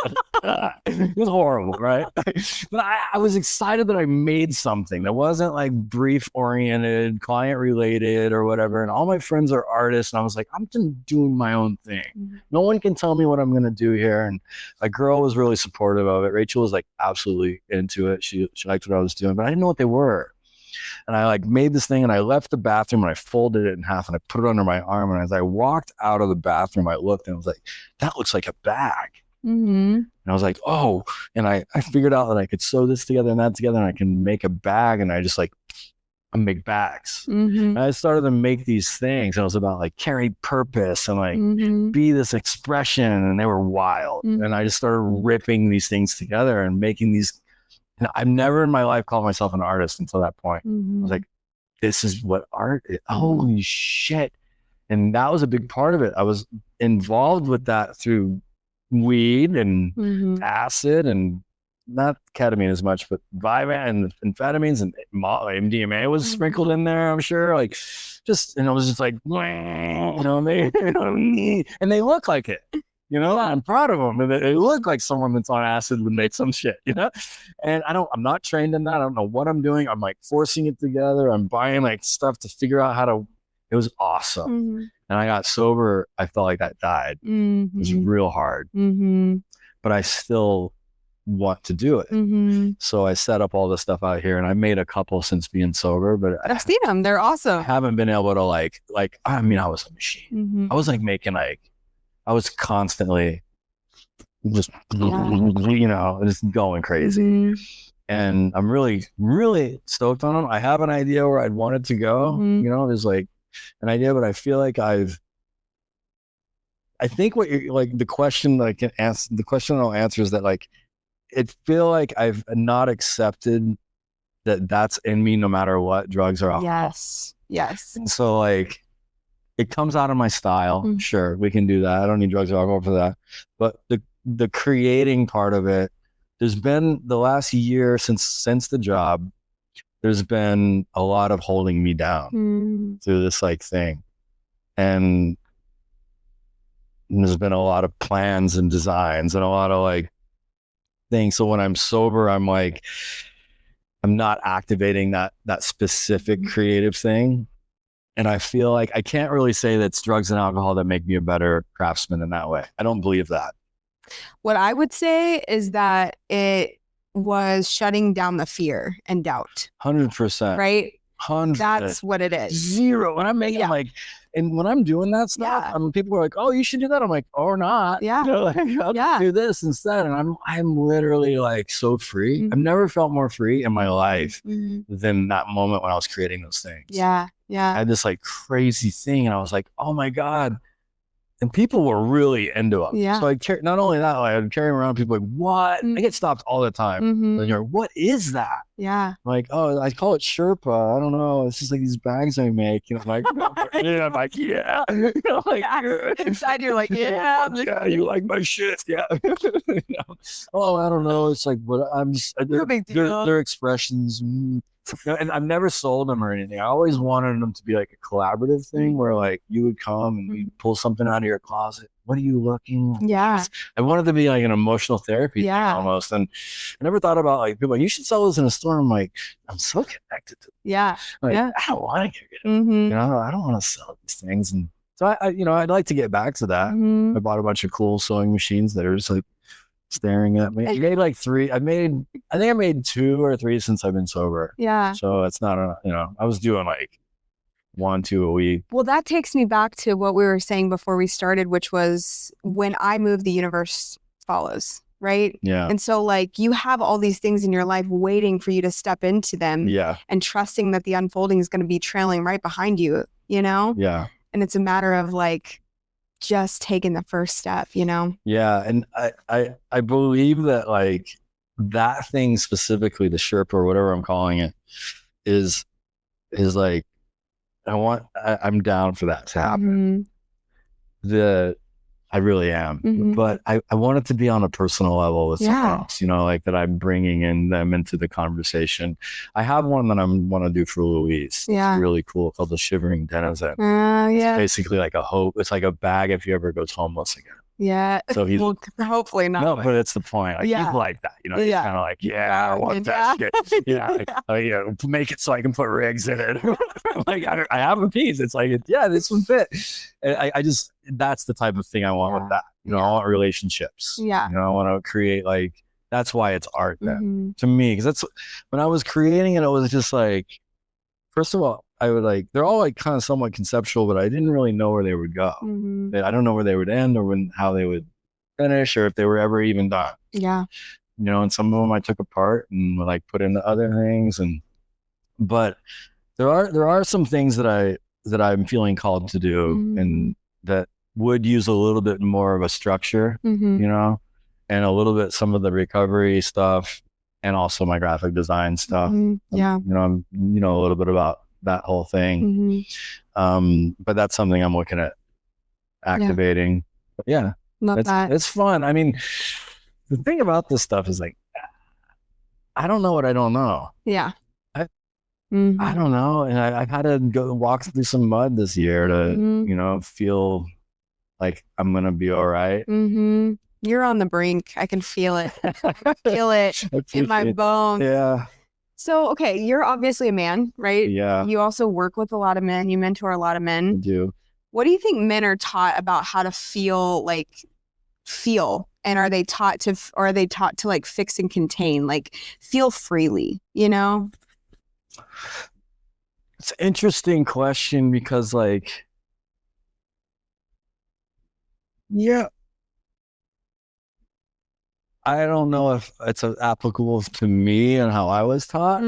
it was horrible, right? But I was excited that I made something that wasn't like brief oriented, client related or whatever. And all my friends are artists, and I was like, I'm just doing my own thing. No one can tell me what I'm gonna do here. And a girl was really supportive of it. Rachel was like absolutely into it. She liked what I was doing, but I didn't know what they were. And I like made this thing, and I left the bathroom, and I folded it in half, and I put it under my arm. And as I walked out of the bathroom, I looked, and I was like, that looks like a bag. And I was like, oh, and I figured out that I could sew this together and that together, and I can make a bag. And I just like, I make bags. And I started to make these things. And it was about like carry purpose and like be this expression. And they were wild. And I just started ripping these things together and making these. And I've never in my life called myself an artist until that point. I was like, this is what art is. Holy shit. And that was a big part of it. I was involved with that through weed and acid, and not ketamine as much, but Vyvanse and amphetamines, and MDMA was sprinkled in there, I'm sure. Like, just, and I was just like, you know, and they look like it, you know. I'm proud of them, and they look like someone that's on acid would make some shit, you know. And I'm not trained in that. I don't know what I'm doing. I'm like forcing it together. I'm buying like stuff to figure out how to. It was awesome. And I got sober. I felt like that died. It was real hard, but I still want to do it. So I set up all this stuff out here, and I made a couple since being sober, but I've seen them. They're awesome. I haven't been able to like, I mean, I was a machine. I was like making like, I was constantly just, you know, just going crazy. And I'm really, really stoked on them. I have an idea where I'd want it to go. You know, there's like an idea, but I feel like I think what you're like, the question that I can answer, the question I'll answer is that like, it feel like I've not accepted that that's in me no matter what, drugs or alcohol. Yes. And so like, it comes out of my style. Sure, we can do that. I don't need drugs or alcohol for that. But the creating part of it, there's been the last year since the job, there's been a lot of holding me down through this like thing. And there's been a lot of plans and designs and a lot of like things. So when I'm sober, I'm like, I'm not activating that specific creative thing. And I feel like I can't really say that it's drugs and alcohol that make me a better craftsman in that way. I don't believe that. What I would say is that it was shutting down the fear and doubt. 100%. Right? 100%. That's what it is. Zero. When I'm making like, and when I'm doing that stuff, I mean, people are like, "Oh, you should do that." I'm like, "Or not." You know, like, I'll do this instead. And I'm literally like so free. I've never felt more free in my life than that moment when I was creating those things. I had this like crazy thing, and I was like, "Oh my God." And people were really into them. So I not only that, like, I'd carry around people like, what? I get stopped all the time. And you're like, what is that? Like, oh, I call it Sherpa. I don't know. It's just like these bags I make. You know, like, I'm like, yeah. You know, like, inside you're like, yeah, you like my shit. Yeah. You know? Oh, I don't know. It's like, what I'm just, their expressions. And I've never sold them or anything. I always wanted them to be like a collaborative thing where like you would come and we'd pull something out of your closet. What are you looking? I wanted to be like an emotional therapy thing almost. And I never thought about like people like, you should sell this in a store. I'm like, I'm so connected to them. Like, I don't want to get it. You know, I don't want to sell these things. And so I, you know, I'd like to get back to that. I bought a bunch of cool sewing machines that are just like staring at me. I made like three. I think I made 2 or 3 since I've been sober. So it's not a, you know, I was doing like 1, 2 a week. Well, that takes me back to what we were saying before we started, which was when I move, the universe follows, right? And so like you have all these things in your life waiting for you to step into them and trusting that the unfolding is going to be trailing right behind you, you know? And it's a matter of like, just taking the first step, you know? And I believe that like that thing specifically, the Sherpa or whatever I'm calling it, is like, I'm down for that to happen. I really am. But I want it to be on a personal level with someone else, you know, like that I'm bringing in them into the conversation. I have one that I want to do for Louise. It's really cool, called the Shivering Denizen. It's basically like a hope. It's like a bag if you ever goes homeless again. So he's hopefully not. No, but it's the point. Like he's like that, you know. He's kind of like, I want that shit. Like, make it so I can put rigs in it. Like I have a piece. It's like, this would fit. And I just, that's the type of thing I want with that. You know, I want relationships. You know, I want to create like, that's why it's art then to me. Because that's when I was creating it, it was just like, first of all, I would like, they're all like kind of somewhat conceptual, but I didn't really know where they would go. I don't know where they would end or how they would finish or if they were ever even done. Yeah. You know, and some of them I took apart and like put into other things. But there are some things that I'm feeling called to do, and that would use a little bit more of a structure, you know, and a little bit some of the recovery stuff, and also my graphic design stuff. Yeah. I'm a little bit about that whole thing. But that's something I'm looking at activating. But yeah, it's fun. I mean, the thing about this stuff is like, I don't know what I don't know. Yeah. I don't know. And I've had to go walk through some mud this year to, feel like I'm going to be all right. You're on the brink. I can feel it. I feel it in my bones. Yeah. So, okay, you're obviously a man, right? Yeah. You also work with a lot of men. You mentor a lot of men. I do. What do you think men are taught about how to feel? And are they taught to like fix and contain, like feel freely, you know? It's an interesting question because like, yeah, I don't know if it's applicable to me and how I was taught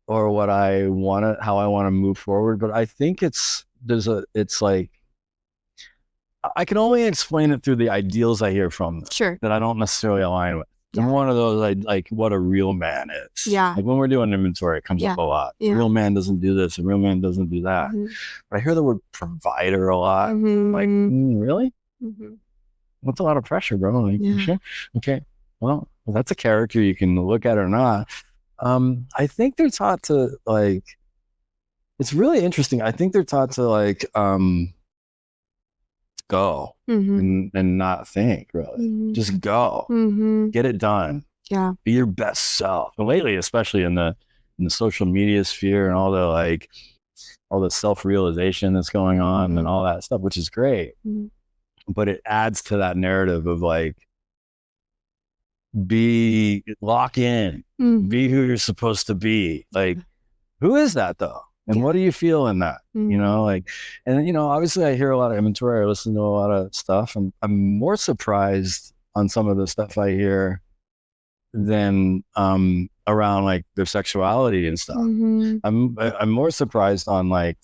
or how I want to move forward. But I think it's like, I can only explain it through the ideals I hear from them. Sure. That I don't necessarily align with. Yeah. And one of those, like what a real man is. Yeah. Like when we're doing inventory, it comes up a lot. Yeah. A real man doesn't do this. A real man doesn't do that. But I hear the word provider a lot. Like, really? That's a lot of pressure, bro. Like, sure. Okay. Well, that's a character you can look at or not. I think they're taught to like, it's really interesting. I think they're taught to like, go and not think really. Just go, get it done. Yeah. Be your best self. And lately, especially in the social media sphere and all the self-realization that's going on and all that stuff, which is great. But it adds to that narrative of like, lock in, be who you're supposed to be. Like, who is that though? And what do you feel in that? You know, like, and obviously I hear a lot of inventory, I listen to a lot of stuff, and I'm more surprised on some of the stuff I hear than around like their sexuality and stuff. I'm more surprised on like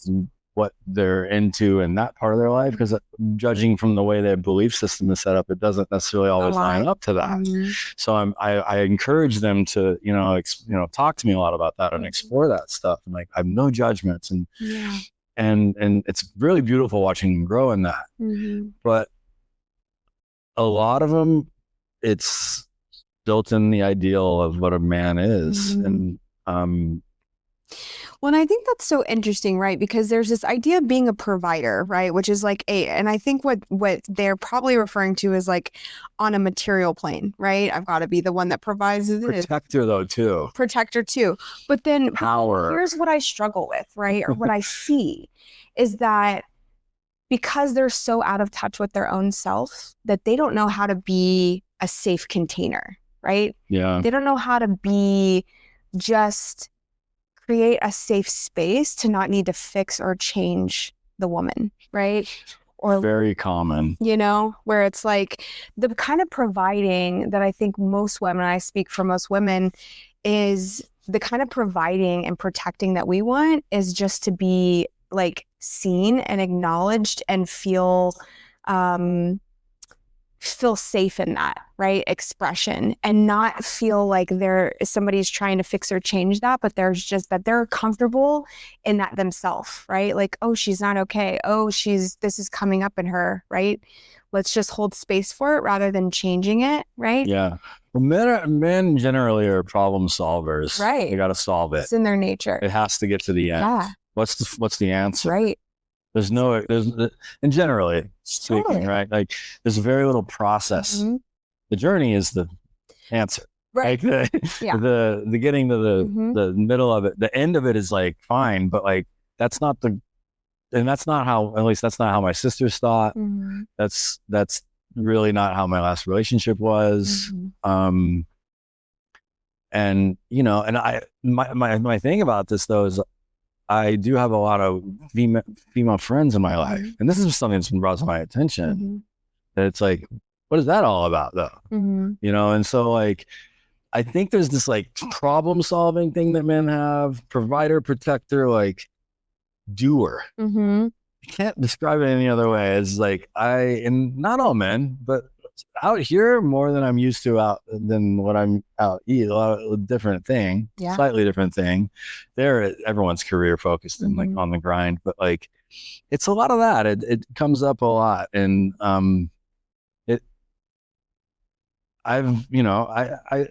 what they're into in that part of their life, because judging from the way their belief system is set up, it doesn't necessarily always line up to that. So I encourage them to talk to me a lot about that and explore that stuff, and like I have no judgments, and it's really beautiful watching them grow in that. But a lot of them, it's built in the ideal of what a man is, and well, and I think that's so interesting, right? Because there's this idea of being a provider, right? Which is like and I think what they're probably referring to is like on a material plane, right? I've got to be the one that provides this. Protector too. But then power. Here's what I struggle with, right? Or what I see is that because they're so out of touch with their own self, that they don't know how to be a safe container, right? Yeah. They don't know how to be just create a safe space to not need to fix or change the woman, right? Or very common, where it's like the kind of providing that I think most women, I speak for most women, is the kind of providing and protecting that we want is just to be like seen and acknowledged and feel safe in that, right? Expression, and not feel like somebody's trying to fix or change that, but there's just that they're comfortable in that themselves, right? Like, oh, she's not okay. Oh, this is coming up in her, right? Let's just hold space for it rather than changing it, right? Yeah. Well, men generally are problem solvers. Right. They got to solve it. It's in their nature. It has to get to the end. Yeah. What's the answer? Right. And generally speaking, right? Like there's very little process. The journey is the answer. Right. Like the getting to the middle of it. The end of it is like fine, but like that's not how, at least that's not how my sisters thought. That's really not how my last relationship was. And my thing about this though is I do have a lot of female friends in my life, and this is something that's been brought to my attention. That it's like, what is that all about though? You know, and so like, I think there's this like problem solving thing that men have, provider, protector, like doer. You can't describe it any other way. It's like and not all men, but out here more than I'm used to out than what I'm out a lot of different thing, slightly different thing. There, everyone's career focused and like on the grind, but like it's a lot of that. It comes up a lot, and I've you know I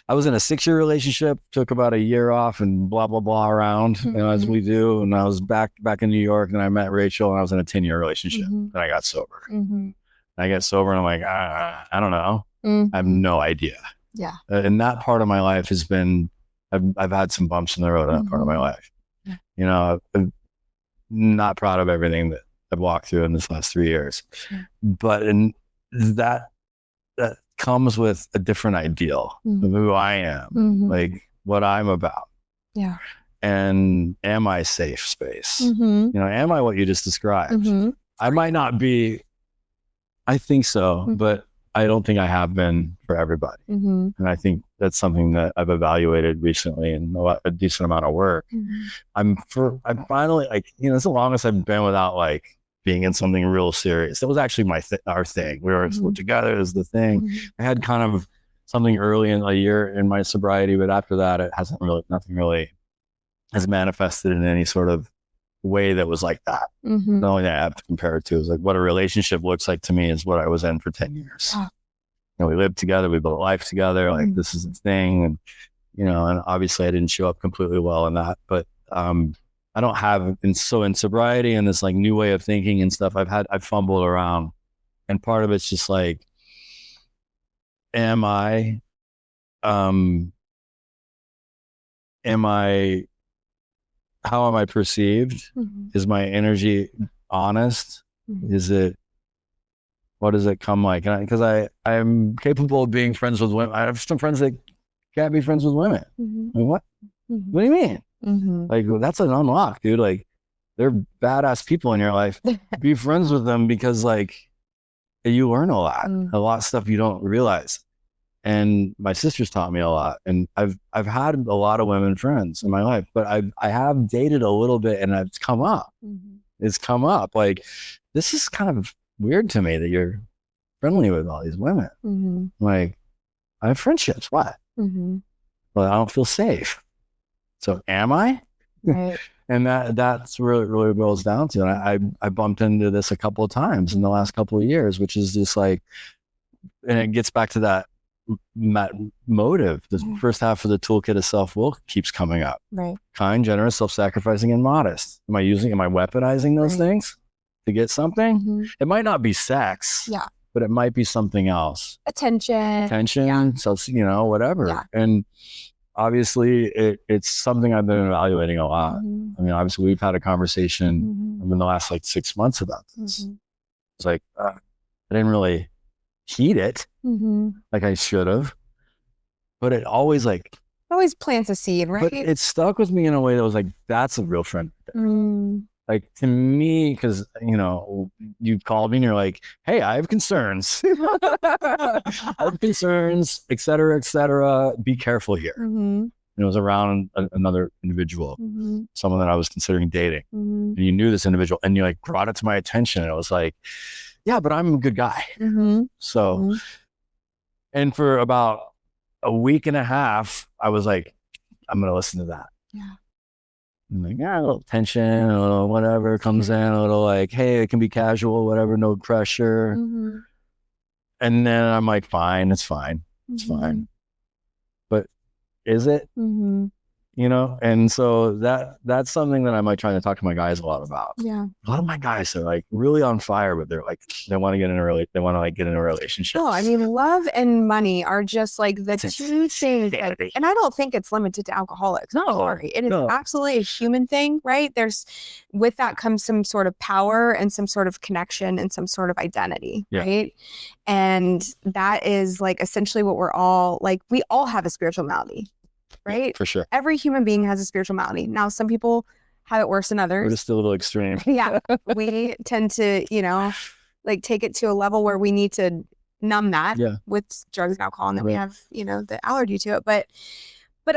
I was in a 6-year relationship, took about a year off and blah, blah, blah around, you know, as we do. And I was back in New York, and I met Rachel, and I was in a 10-year relationship, and I got sober. I get sober, and I'm like, I don't know. I have no idea. Yeah. And that part of my life has been, I've had some bumps in the road in that part of my life. You know, I'm not proud of everything that I've walked through in this last 3 years. But in that comes with a different ideal of who I am, like what I'm about. Yeah. And am I safe space? You know, am I what you just described? I might not be, I think so, but I don't think I have been for everybody. And I think that's something that I've evaluated recently and a decent amount of work. I'm finally like, you know, it's the longest I've been without like being in something real serious. That was actually our thing. We were together as the thing. I had kind of something early in a year in my sobriety, but after that, it hasn't really, nothing really has manifested in any sort of way that was like that. The only thing I have to compare it to is like what a relationship looks like to me is what I was in for 10 years. You know, we lived together, we built life together. Like this is the thing. And, you know, and obviously I didn't show up completely well in that, but, I don't have, in sobriety and this like new way of thinking and stuff, I've fumbled around, and part of it's just like, how am I perceived? Is my energy honest? What does it come like? Because I'm capable of being friends with women. I have some friends that can't be friends with women. Like, what? What do you mean? Like, well, that's an unlock, dude. Like, they're badass people in your life. Be friends with them because like you learn a lot of stuff you don't realize. And my sister's taught me a lot, and I've had a lot of women friends in my life, but I have dated a little bit, and it's come up. It's come up like, this is kind of weird to me that you're friendly with all these women. Like, I have friendships. What? Well, I don't feel safe. So am I? Right. And that's really, really boils down to. And I bumped into this a couple of times in the last couple of years, which is just like, and it gets back to that motive. The first half of the toolkit of self-will keeps coming up. Right. Kind, generous, self-sacrificing, and modest. Am I weaponizing those things to get something? It might not be sex. But it might be something else. Attention. So, you know, whatever. And obviously it's something I've been evaluating a lot. I mean, obviously we've had a conversation in the last like 6 months about this. It's like, I didn't really heed it like I should have, but it always plants a seed, right? But it stuck with me in a way that was like, that's a real friend. Like, to me, because, you know, you called me and you're like, hey, I have concerns. I have concerns, et cetera, be careful here. And it was around another individual, someone that I was considering dating. And you knew this individual, and you like brought it to my attention, and it was like, yeah, but I'm a good guy. So, and for about a week and a half, I was like, I'm going to listen to that. I'm like, yeah, a little tension, a little whatever comes in, a little like, hey, it can be casual, whatever, no pressure. And then I'm like, fine, it's fine. It's fine. But is it? You know? And so that's something that I might try to talk to my guys a lot about. A lot of my guys are like really on fire, but they're like, they want to get in a relationship. Oh, I mean, love and money are just like the two things that, and I don't think it's limited to alcoholics. No, sorry. It is absolutely a human thing, right? With that comes some sort of power and some sort of connection and some sort of identity, right? And that is like essentially what we're all like, we all have a spiritual malady. Right? For sure. Every human being has a spiritual malady. Now, some people have it worse than others. We're just a little extreme. We tend to, you know, like take it to a level where we need to numb that Yeah. with drugs and alcohol, and then we have, you know, the allergy to it. But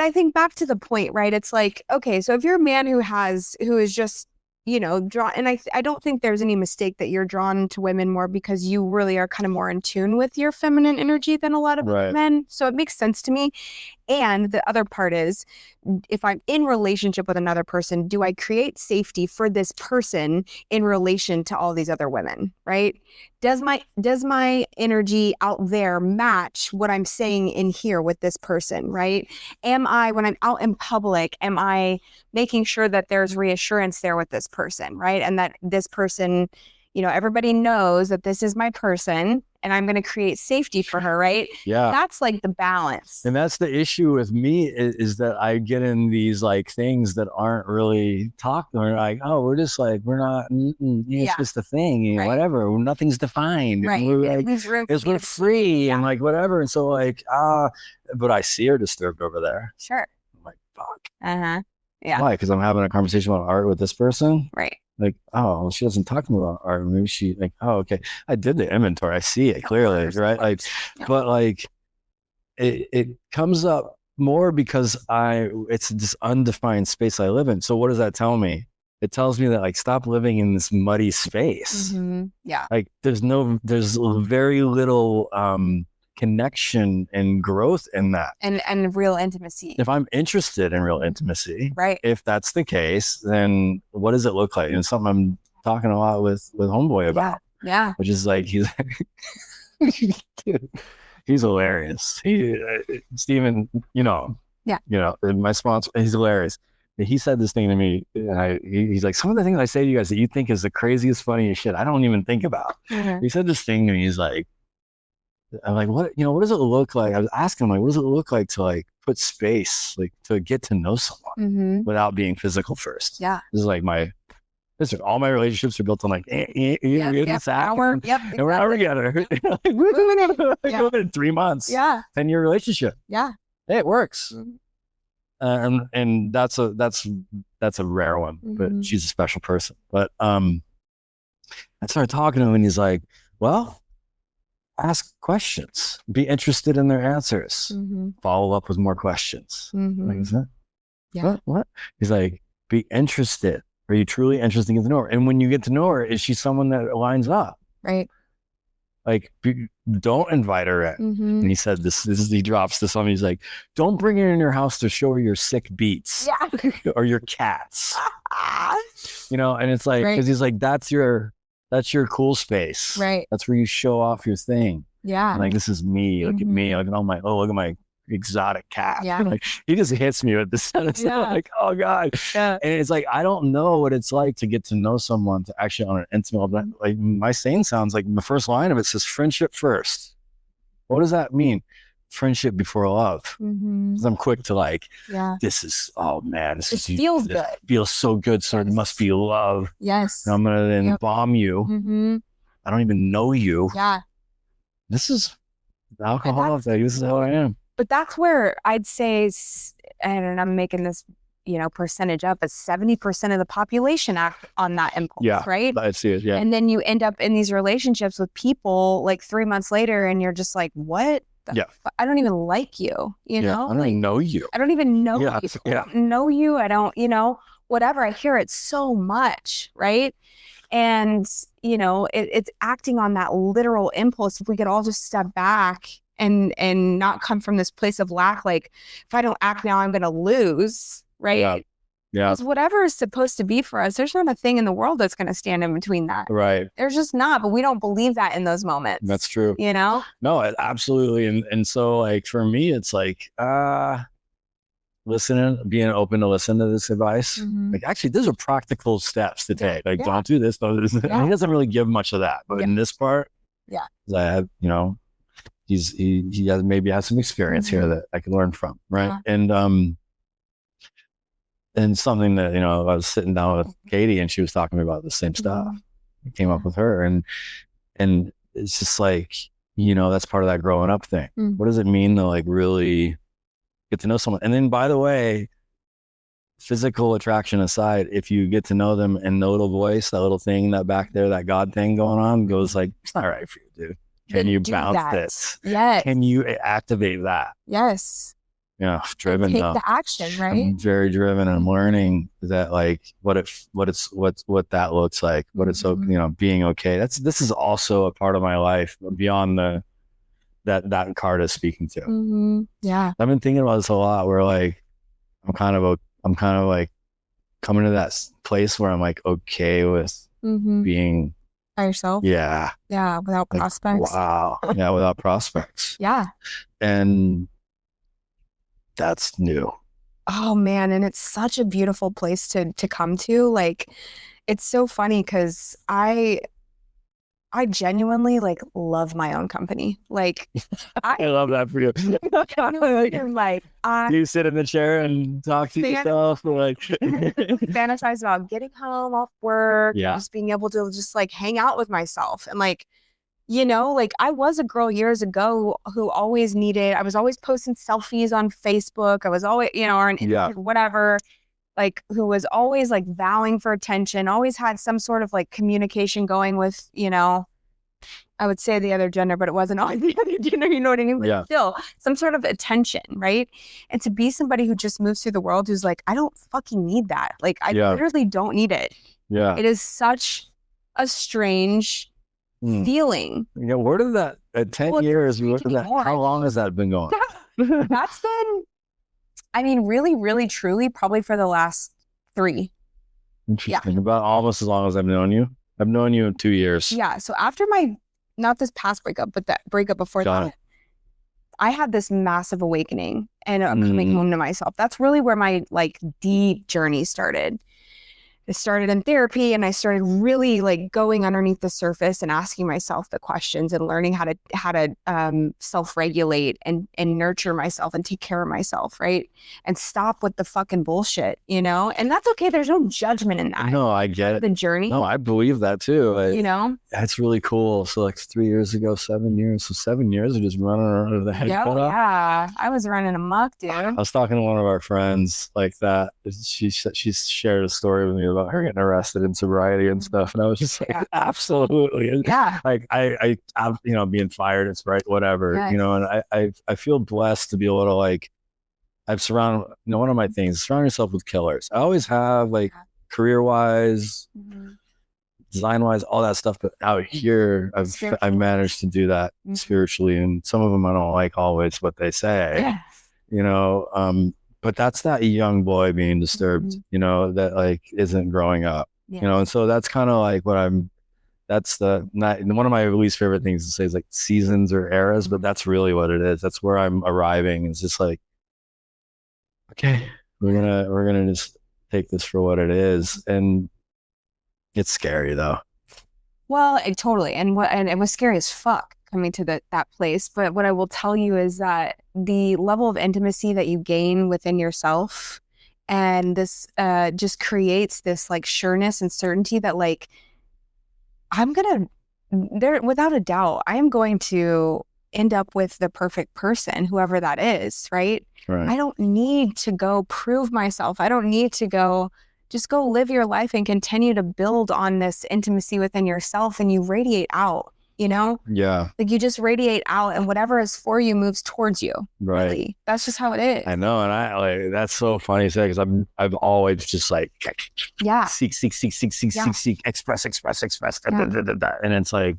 I think back to the point, right? It's like, okay, so if you're a man who is just, you know, drawn, and I don't think there's any mistake that you're drawn to women more because you really are kind of more in tune with your feminine energy than a lot of men. So it makes sense to me. And the other part is, if I'm in relationship with another person, do I create safety for this person in relation to all these other women, right? Does my energy out there match what I'm saying in here with this person, right? Am I, when I'm out in public, am I making sure that there's reassurance there with this person, right? And that this person, you know, everybody knows that this is my person and I'm going to create safety for her, right? Yeah. That's like the balance. And that's the issue with me is that I get in these like things that aren't really talked. Or like, oh, we're just like, we're not, it's just a thing, you know, whatever. Nothing's defined. Right. We're like, we're free and like whatever. And so like, but I see her disturbed over there. Sure. I'm like, fuck. Yeah. Why? Because I'm having a conversation about art with this person. Right. Like, oh, she doesn't talk to me about art. Maybe she like, oh, okay. I did the inventory. I see it clearly, right? Like, but like, it comes up more because it's this undefined space I live in. So what does that tell me? It tells me that like, stop living in this muddy space. Yeah. Like there's very little connection and growth in that. And real intimacy. If I'm interested in real intimacy, right? If that's the case, then what does it look like? And it's something I'm talking a lot with Homeboy about. Yeah. Which is like, he's hilarious. Steven, you know, my sponsor, he's hilarious. He said this thing to me, and he's like, some of the things I say to you guys that you think is the craziest, funniest shit, I don't even think about. He said this thing to me. He's like, I'm like, what does it look like? I was asking him, like, what does it look like to like put space, like to get to know someone without being physical first? Yeah. This is like all my relationships are built on like, and we're now together. Within 3 months. Yeah. 10-year relationship. Yeah. Hey, it works. And that's a rare one, but she's a special person. But I started talking to him and he's like, well, ask questions, be interested in their answers, follow up with more questions. Like, is that? Yeah. What? He's like, be interested. Are you truly interested in getting to know her? And when you get to know her, is she someone that lines up? Right. Like, don't invite her in. And he said he drops this on me. He's like, don't bring her in your house to show her your sick beats or your cats. You know, and it's like, because he's like, that's your cool space. Right. That's where you show off your thing. Yeah. And like, this is me. Look at me. Look at my exotic cat. Yeah. Like, he just hits me with this. Like, oh God. Yeah. And it's like, I don't know what it's like to get to know someone to actually on an intimate level. Like my saying sounds like the first line of it says friendship first. What does that mean? Friendship before love. Because I'm quick to like, this is, oh man, this feels good. Feels so good. So it must be love. Yes. And I'm going to then bomb you. I don't even know you. Yeah. This is alcohol. This is how I am. But that's where I'd say, and I'm making this, percentage up, but 70% of the population act on that impulse, right? I see it, And then you end up in these relationships with people like 3 months later and you're just like, what? I don't even like you, you know? I don't even know you. I don't even know you. I don't know you. I don't, whatever. I hear it so much, right? And, it's acting on that literal impulse. If we could all just step back and not come from this place of lack, like if I don't act now, I'm going to lose, right? Yeah. Because whatever is supposed to be for us, there's not a thing in the world that's going to stand in between that. Right. There's just not, but we don't believe that in those moments. That's true. No, absolutely. And so like, for me, it's like, listening, being open to listen to this advice. Like, actually, those are practical steps to take. Like, don't do this, don't do this. And he doesn't really give much of that, but in this part, I have, he has maybe some experience here that I can learn from, right? And something that I was sitting down with Katie and she was talking to me about the same stuff. I came up with her, and it's just like, that's part of that growing up thing. What does it mean to like really get to know someone? And then, by the way, physical attraction aside, if you get to know them and the little voice, that little thing, that back there, that God thing going on goes like, it's not right for you, dude. Can you bounce this? Yes. Can you activate that? Yes. Yeah, driven. Take the action, right? I'm very driven, and I'm learning that like what that looks like, what it's, you know, being okay. This is also a part of my life beyond that card is speaking to. Yeah. I've been thinking about this a lot, where like I'm kind of like coming to that place where I'm like okay with being by yourself. Yeah. Yeah. Without like, prospects. Wow. Yeah. Without prospects. Yeah. And that's new. Oh man. And it's such a beautiful place to come to. Like, it's so funny because I genuinely like love my own company. Like, I love that for you. Like, Do you sit in the chair and talk to yourself? Or like fantasize about getting home off work, Yeah. and just being able to just like hang out with myself. And like, you know, like I was a girl years ago who always I was always posting selfies on Facebook. I was always, you know, or on Instagram, whatever, like who was always like vowing for attention, always had some sort of like communication going with, you know, I would say the other gender, but it wasn't always the other gender, you know what I mean? But still, some sort of attention, right? And to be somebody who just moves through the world who's like, I don't fucking need that. Like, I literally don't need it. Yeah. It is such a strange feeling. Yeah, where did that, at 10 years, how long has that been going? That's been, I mean, really, really, truly, probably for the last 3. Interesting. About almost as long as I've known you. I've known you in 2 years. Yeah. So after not this past breakup, but that breakup before that, I had this massive awakening and coming home to myself. That's really where my like deep journey started. I started in therapy, and I started really like going underneath the surface and asking myself the questions and learning how to self-regulate and nurture myself and take care of myself, right? And stop with the fucking bullshit, you know? And that's okay. There's no judgment in that. No, I get it. The journey. No, I believe that too. You know? That's really cool. So like 3 years ago, 7 years. So 7 years of just running around with the head cut off. Yeah. I was running amok, dude. I was talking to one of our friends like that. She shared a story with me about her getting arrested in sobriety and stuff. And I was just like, absolutely. Yeah. Like I you know, being fired in sobriety, whatever, you know, and I feel blessed to be able to like, I've surrounded, you know, one of my things, surround yourself with killers. I always have like career wise, design wise, all that stuff. But out here, I've managed to do that spiritually. And some of them I don't like always what they say, you know, but that's that young boy being disturbed, you know, that like isn't growing up, you know, and so that's kind of like what that's one of my least favorite things to say is like seasons or eras, but that's really what it is. That's where I'm arriving. It's just like, okay, we're gonna just take this for what it is, and it's scary though. Well, totally, and it was scary as fuck coming to that place. But what I will tell you is that the level of intimacy that you gain within yourself, and this just creates this like sureness and certainty that like without a doubt, I am going to end up with the perfect person, whoever that is, right? I don't need to go prove myself. I don't need to just go live your life and continue to build on this intimacy within yourself, and you radiate out, you know? Yeah. Like you just radiate out, and whatever is for you moves towards you. Right. Really. That's just how it is. I know. And I like, that's so funny to say, because I've always just like, seek, express. And it's like,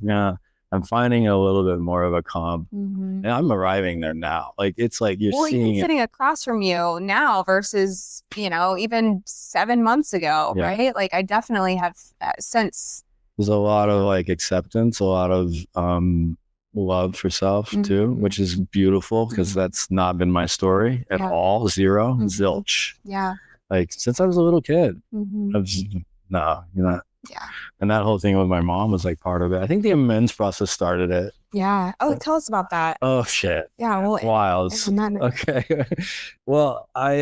I'm finding a little bit more of a calm, and I'm arriving there now. Like, it's like you're seeing sitting across from you now versus, you know, even 7 months ago, right? Like, I definitely have since. There's a lot of like acceptance, a lot of love for self too, which is beautiful, because that's not been my story at all. Zero, zilch. Yeah. Like since I was a little kid, I was no, you're not. Yeah. And that whole thing with my mom was like part of it. I think the amends process started it. Yeah. Oh, tell us about that. Oh shit. Yeah. Well, wild. Okay. Well, I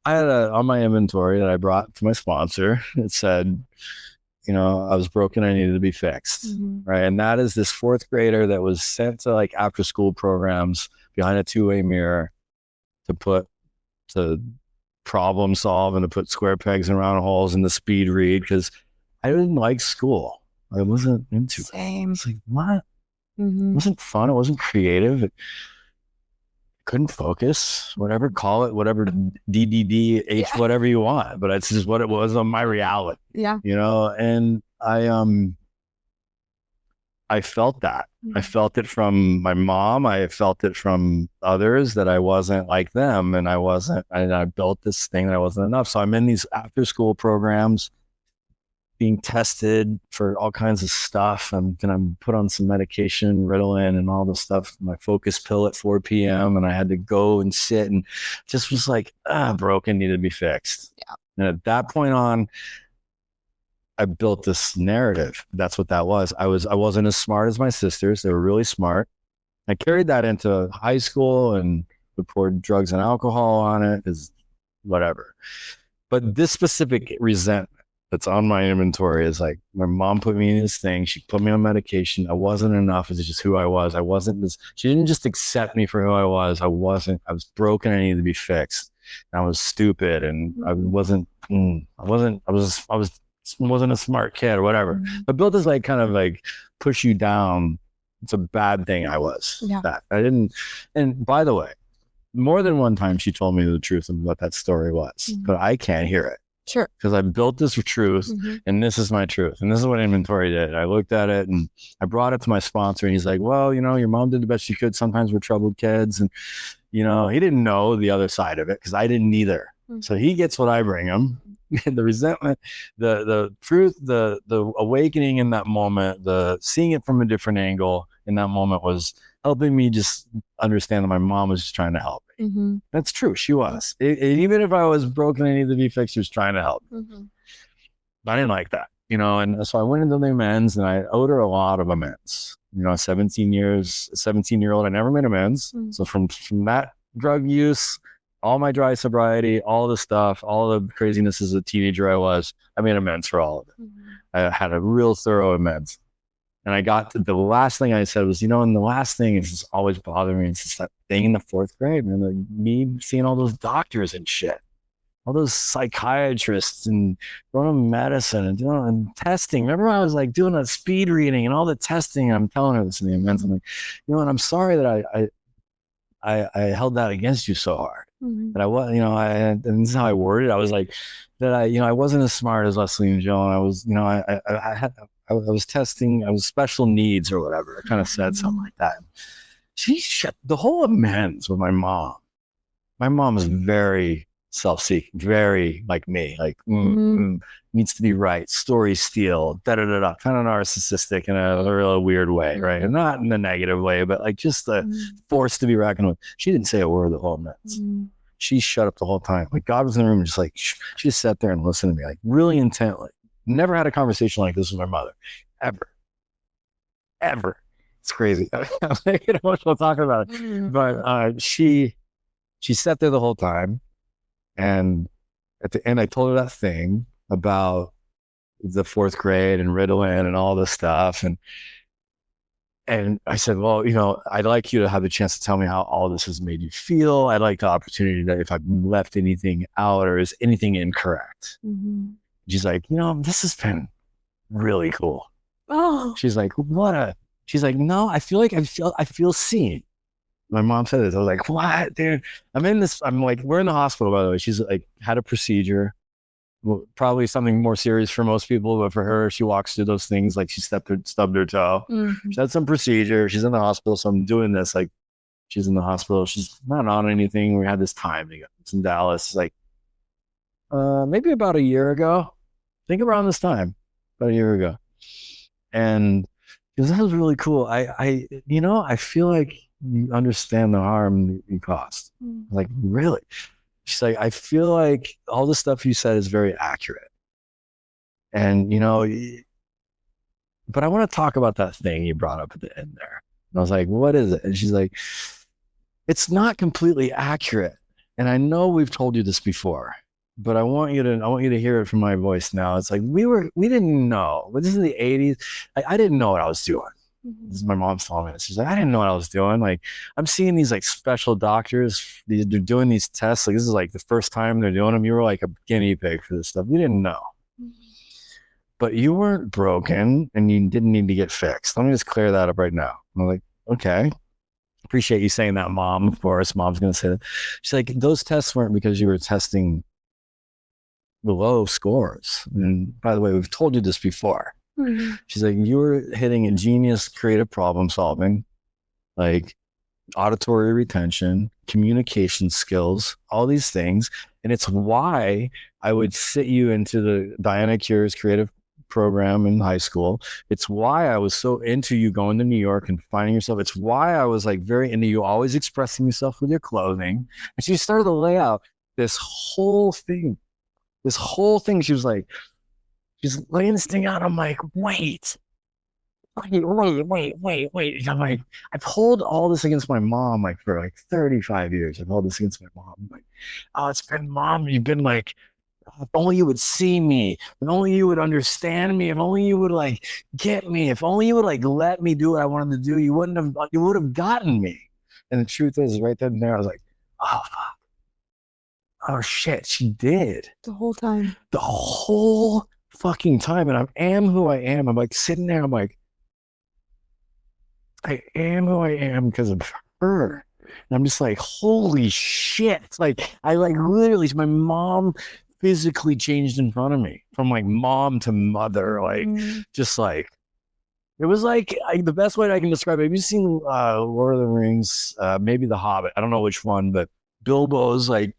had on my inventory that I brought to my sponsor, it said, you know, I was broken, I needed to be fixed. Right. And that is this 4th grader that was sent to like after school programs behind a 2-way mirror to problem solve and to put square pegs in round holes and the speed read because I didn't like school. I wasn't into it. It's like, what? It wasn't fun. It wasn't creative. It couldn't focus, whatever, call it, whatever, DDDH, whatever you want. But it's just what it was on my reality. Yeah. You know, and I felt that. I felt it from my mom. I felt it from others that I wasn't like them. And I built this thing that I wasn't enough. So I'm in these after school programs being tested for all kinds of stuff. I'm going to put on some medication, Ritalin and all this stuff, my focus pill at 4 p.m. And I had to go and sit and just was like, broken, needed to be fixed. Yeah. And at that point on, I built this narrative. That's what that was. I wasn't as smart as my sisters. They were really smart. I carried that into high school and poured drugs and alcohol on it, is whatever. But this specific resentment that's on my inventory is like, my mom put me in this thing. She put me on medication. I wasn't enough. It's just who I was. I wasn't this. She didn't just accept me for who I was. I was broken. I needed to be fixed. And I was stupid. And I wasn't a smart kid or whatever. But built this like kind of like push you down. It's a bad thing. I was that I didn't. And by the way, more than one time she told me the truth of what that story was, but I can't hear it. Sure. Because I built this truth and this is my truth. And this is what inventory did. I looked at it and I brought it to my sponsor and he's like, well, you know, your mom did the best she could. Sometimes we're troubled kids. And, you know, he didn't know the other side of it because I didn't either. So he gets what I bring him. The resentment, the truth, the awakening in that moment, the seeing it from a different angle in that moment was helping me just understand that my mom was just trying to help me. That's true. She was. Even if I was broken and needed to be fixed, she was trying to help me. But I didn't like that, you know, and so I went into the amends and I owed her a lot of amends. You know, 17-year-old, I never made amends. So from that drug use, all my dry sobriety, all the stuff, all the craziness as a teenager I made amends for all of it. I had a real thorough amends. And I got to the last thing I said was, you know, and the last thing is just always bothering me. It's just that thing in the 4th grade, man, like me seeing all those doctors and shit, all those psychiatrists and going to medicine and doing testing. Remember when I was like doing a speed reading and all the testing, and I'm telling her this in the amends. I'm like, you know, and I'm sorry that I held that against you so hard. That I was, you know, and this is how I worded it. I was like, that I wasn't as smart as Leslie and Joe, and I was, you know, I was testing, I was special needs or whatever. I kind of said something like that. She shut the whole amends with my mom. My mom is very self-seeking, very like me, like needs to be right, story steal, kind of narcissistic in a real weird way, right? And not in a negative way, but like just the force to be reckoned with. She didn't say a word the whole amends. She shut up the whole time. Like God was in the room, just like she just sat there and listened to me, like really intently. Never had a conversation like this with my mother, ever. It's crazy. I'm making emotional talking about it, but she sat there the whole time, and at the end, I told her that thing about the 4th grade and Ritalin and all this stuff, and I said, well, you know, I'd like you to have the chance to tell me how all this has made you feel. I'd like the opportunity that if I've left anything out or is anything incorrect. She's like, you know, this has been really cool. She's like, she's like, no, I feel seen. My mom said this. I was like, what, dude? I'm like, we're in the hospital, by the way. She's like, had a procedure, probably something more serious for most people, but for her, she walks through those things like she stubbed her toe. She had some procedure. She's in the hospital. So I'm doing this. Like, she's in the hospital. She's not on anything. We had this time together. It's in Dallas. Like, maybe about a year ago. I think around this time, about a year ago. And because that was really cool. I you know, I feel like you understand the harm you caused. Like, really? She's like, I feel like all the stuff you said is very accurate. And, you know, but I want to talk about that thing you brought up at the end there. And I was like, what is it? And she's like, it's not completely accurate. And I know we've told you this before, but I want you to hear it from my voice now. It's like, we didn't know, but this is the 80s. I didn't know what I was doing. This is my mom's telling me this. She's like, I didn't know what I was doing. Like, I'm seeing these like special doctors. They're doing these tests. Like, this is like the first time they're doing them. You were like a guinea pig for this stuff. You didn't know. But you weren't broken and you didn't need to get fixed. Let me just clear that up right now. I'm like, okay. Appreciate you saying that, Mom. Of course, Mom's going to say that. She's like, those tests weren't because you were testing the low scores. And by the way, we've told you this before. She's like, you were hitting a genius creative problem solving, like auditory retention, communication skills, all these things. And it's why I would sit you into the Diana Cure's creative program in high school. It's why I was so into you going to New York and finding yourself. It's why I was like very into you always expressing yourself with your clothing. And she started to lay out this whole thing. She was like, she's laying this thing out. I'm like, wait. I'm like, I've held all this against my mom like for like 35 years. I've held this against my mom. I'm like, oh, it's been Mom. You've been like, if only you would see me, if only you would understand me, if only you would like get me, if only you would like let me do what I wanted to do, you would have gotten me. And the truth is, right then and there, I was like, oh fuck. Oh shit, she did. The whole time. The whole fucking time. And I am who I am. I'm like sitting there, I'm like, I am who I am because of her. And I'm just like, holy shit. Like, I like literally, my mom physically changed in front of me from like mom to mother. Like, just like, it was like the best way I can describe it. Have you seen Lord of the Rings? Maybe The Hobbit. I don't know which one, but Bilbo's like,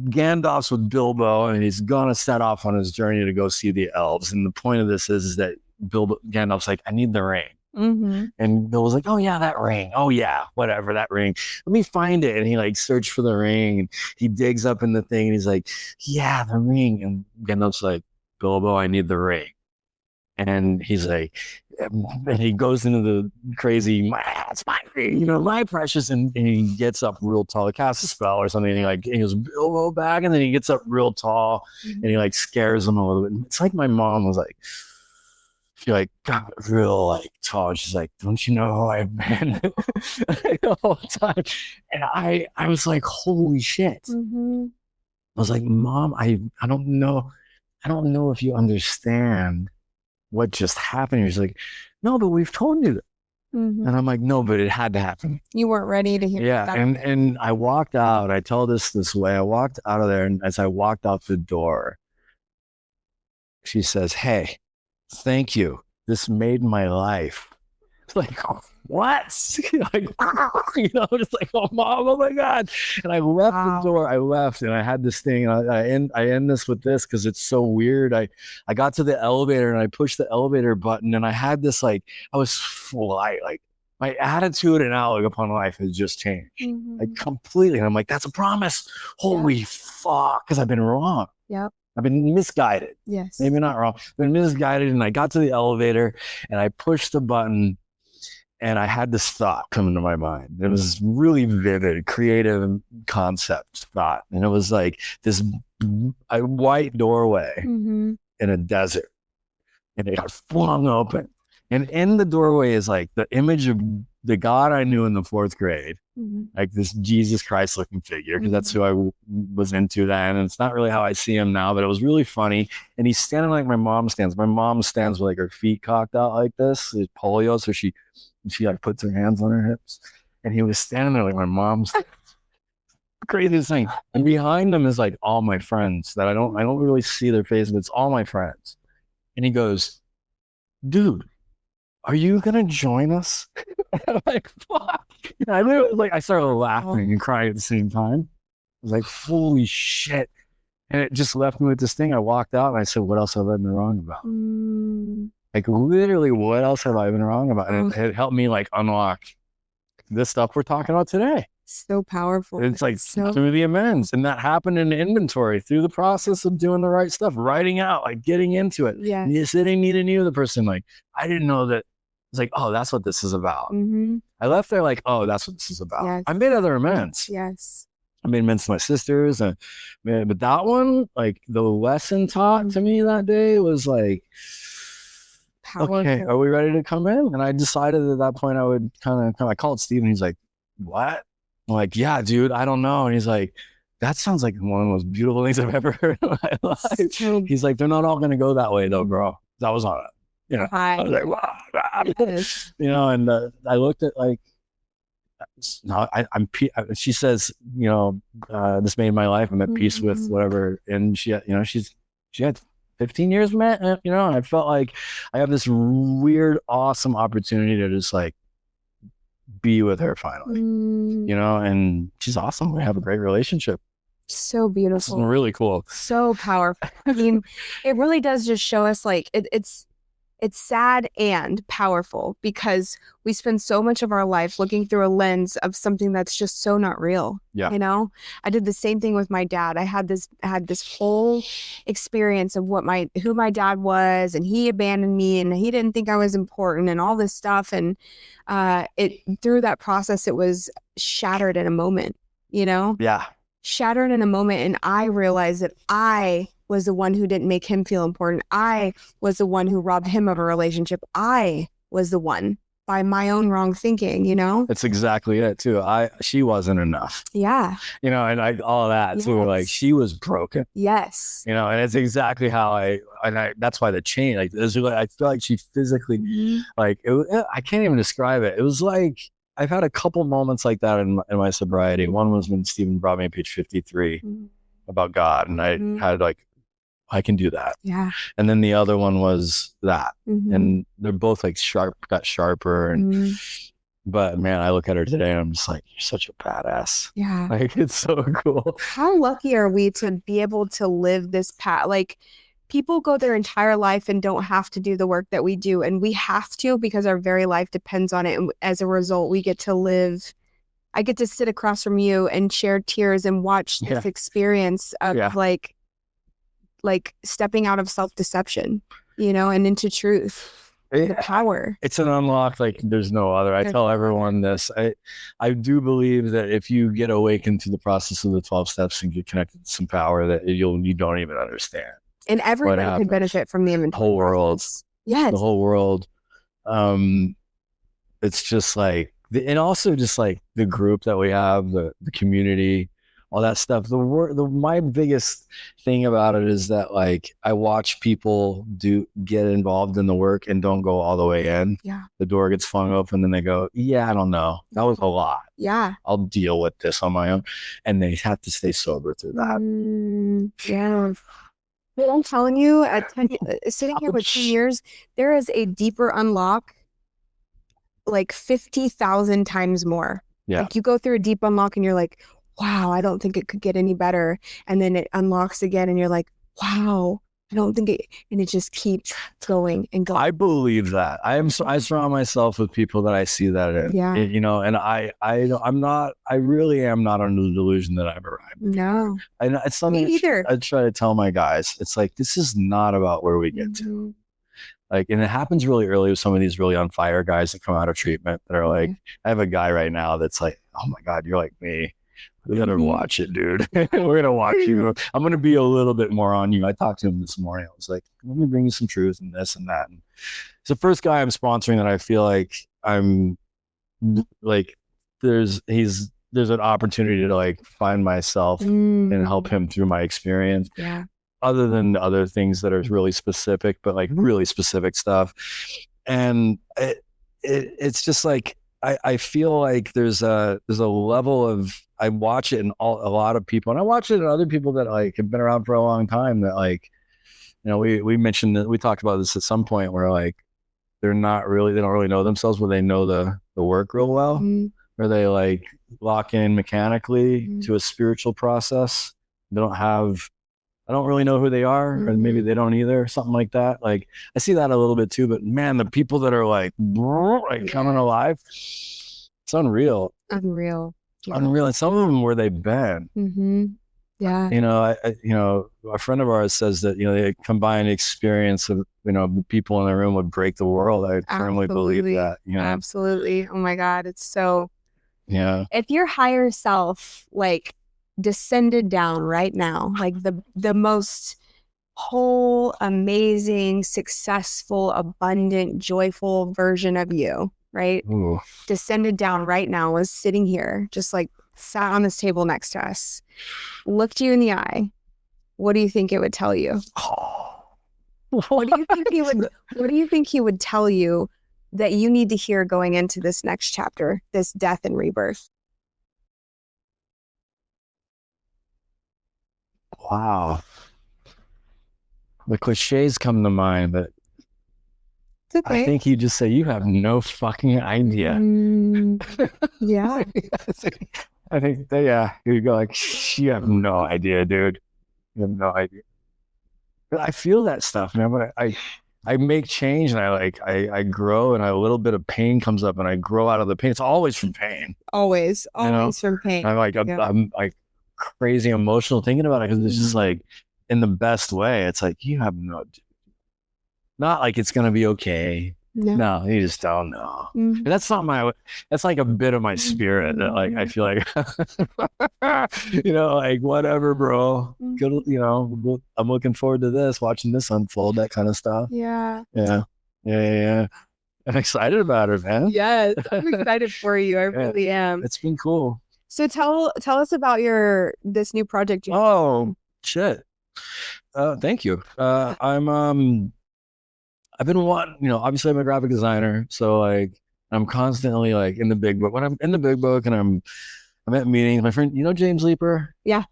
Gandalf's with Bilbo and he's gonna set off on his journey to go see the elves. And the point of this is that Gandalf's like, I need the ring. And Bill was like, oh yeah, that ring. Oh yeah, whatever, that ring. Let me find it. And he like searched for the ring and he digs up in the thing and he's like, yeah, the ring. And Gandalf's like, Bilbo, I need the ring. And he's like, and he goes into the crazy, it's my ring, you know, my precious. And he gets up real tall, casts a spell or something. And he goes, Bilbo back. And then he gets up real tall and he like scares him a little bit. It's like my mom was like, she like got real like tall. And she's like, don't you know who I've been the whole time? And I was like, holy shit. I was like, Mom, I don't know. I don't know if you understand what just happened. She's like, no, but we've told you that. And I'm like, no, but it had to happen. You weren't ready to hear that. And I walked out. I tell this way. I walked out of there. And as I walked out the door, she says, hey, thank you. This made my life. It's like, what? Like, you know, just like, oh, Mom, oh my God. And I left the door. I left and I had this thing. And I end this with this because it's so weird. I got to the elevator and I pushed the elevator button and I had this like, I was fly, like my attitude and outlook upon life has just changed. Like completely. And I'm like, that's a promise. Holy fuck. Because I've been wrong. Yep. I've been misguided. Yes. Maybe not wrong. I've been misguided. And I got to the elevator and I pushed the button and I had this thought come into my mind. It was really vivid, creative concept thought. And it was like this a white doorway in a desert. And it got flung open. And in the doorway is like the image of the God I knew in the 4th grade, like this Jesus Christ looking figure, because that's who I was into then. And it's not really how I see him now, but it was really funny. And he's standing like my mom stands. My mom stands with like her feet cocked out like this, it's polio. So she like puts her hands on her hips. And he was standing there like my mom's craziest thing. And behind him is like all my friends that I don't really see their face, but it's all my friends. And he goes, dude, are you gonna join us? I'm like, fuck. And I literally like I started laughing and crying at the same time. I was like, holy shit. And it just left me with this thing. I walked out and I said, what else have I been wrong about? Like literally, what else have I been wrong about? And it helped me like unlock this stuff we're talking about today. So powerful. It's like through the amends. And that happened in inventory through the process of doing the right stuff, writing out, like getting into it. Yeah. You sitting, needing you, the person, like, I didn't know that. It's like, oh, that's what this is about. I left there like, oh, that's what this is about. Yes. I made other amends. Yes. I made amends to my sisters. But that one, like the lesson taught to me that day was like, okay, are we ready to come in? And I decided at that point I would I called Steve and he's like, what? I'm like, yeah, dude, I don't know. And he's like, that sounds like one of the most beautiful things I've ever heard in my life. He's like, they're not all going to go that way though, bro. That was on it. I was like, wow. Yes. And I looked at like, no, she says, this made my life. I'm at peace with whatever. And she had 15 years, man, and I felt like I have this weird, awesome opportunity to just like be with her finally, and she's awesome. We have a great relationship. So beautiful. It's really cool. So powerful. I mean, it really does just show us like it's sad and powerful because we spend so much of our life looking through a lens of something that's just so not real. Yeah. I did the same thing with my dad. I had this whole experience of who my dad was, and he abandoned me and he didn't think I was important and all this stuff. And through that process, it was shattered in a moment, Yeah. Shattered in a moment. And I realized that I was the one who didn't make him feel important. I was the one who robbed him of a relationship. I was the one by my own wrong thinking, That's exactly it too. She wasn't enough. Yeah. And all of that. Yes. So we're like, she was broken. Yes. And it's exactly how that's why the change, like, I feel like she physically, like, I can't even describe it. It was like, I've had a couple moments like that in my sobriety. One was when Stephen brought me to page 53 about God. And I had like, I can do that. Yeah. And then the other one was that. And they're both like got sharper. And but man, I look at her today and I'm just like, you're such a badass. Yeah. Like, it's so cool. How lucky are we to be able to live this path? Like, people go their entire life and don't have to do the work that we do. And we have to because our very life depends on it. And as a result, we get to live. I get to sit across from you and share tears and watch this experience of like stepping out of self-deception, and into truth, the power. It's an unlock like there's no other. I tell everyone this. I do believe that if you get awakened through the process of the 12 steps and get connected to some power that you don't even understand. And everybody could benefit from the whole world. Yes. The whole world. It's just like, and also just like the group that we have, the community, all that stuff. My biggest thing about it is that like I watch people get involved in the work and don't go all the way in. Yeah. The door gets flung open and they go, yeah, I don't know. That was a lot. Yeah. I'll deal with this on my own. And they have to stay sober through that. Yeah. But I'm telling you, sitting here with 10 years, there is a deeper unlock, like 50,000 times more. Yeah. Like you go through a deep unlock and you're like, wow, I don't think it could get any better. And then it unlocks again and you're like, wow, I don't think it, and it just keeps going and going. I believe that. I surround myself with people that I see that in. Yeah. And I really am not under the delusion that I've arrived. No. And it's something Me either. I try to tell my guys. It's like, this is not about where we get to. Like, and it happens really early with some of these really on fire guys that come out of treatment that are like, I have a guy right now that's like, oh my God, you're like me. We gotta watch it, dude. We're gonna watch you. I'm gonna be a little bit more on you. I talked to him this morning. I was like, let me bring you some truth and this and that. And it's the first guy I'm sponsoring that I feel like I'm like, there's an opportunity to like find myself and help him through my experience. Yeah. Other than the other things that are really specific, but like really specific stuff. And it's just like, I feel like there's a level of, I watch it in a lot of people, and I watch it in other people that like have been around for a long time that like, we mentioned that we talked about this at some point where like, they don't really know themselves, where they know the work real well, where they like lock in mechanically to a spiritual process. I don't really know who they are, or maybe they don't either, something like that. Like I see that a little bit too, but man, the people that are like coming alive, it's unreal. Unreal. Yeah. Unreal. And some of them where they've been. Yeah. A friend of ours says that, the combined experience of, the people in the room would break the world. I firmly believe that. Absolutely. Oh my God. It's so, if your higher self, like, descended down right now, like the most whole, amazing, successful, abundant, joyful version of you, right? Ooh. Descended down right now, was sitting here, just like sat on this table next to us, looked you in the eye, what do you think it would tell you? What do you think he would tell you that you need to hear going into this next chapter, this death and rebirth? Wow. The cliches come to mind, but It's okay. I think you just say, you have no fucking idea. Yeah. I think that, yeah, you go like, you have no idea, dude. You have no idea. But I feel that stuff, man. But I make change and I grow, and a little bit of pain comes up and I grow out of the pain. It's always from pain. Always from pain. I'm like crazy emotional thinking about it, because it's just like, in the best way. It's like, you have not like it's gonna be okay. No, you just don't know. That's not that's like a bit of my spirit that like I feel like like, whatever, bro. Good, I'm looking forward to this, watching this unfold, that kind of stuff. Yeah. I'm excited about it, man. Yes, I'm excited for you. I really am. It's been cool. So tell us about this new project. Oh shit. Thank you. I've been wanting, obviously I'm a graphic designer, so like I'm constantly like in the big book. When I'm in the big book and I'm at meetings, my friend, James Leeper? Yeah.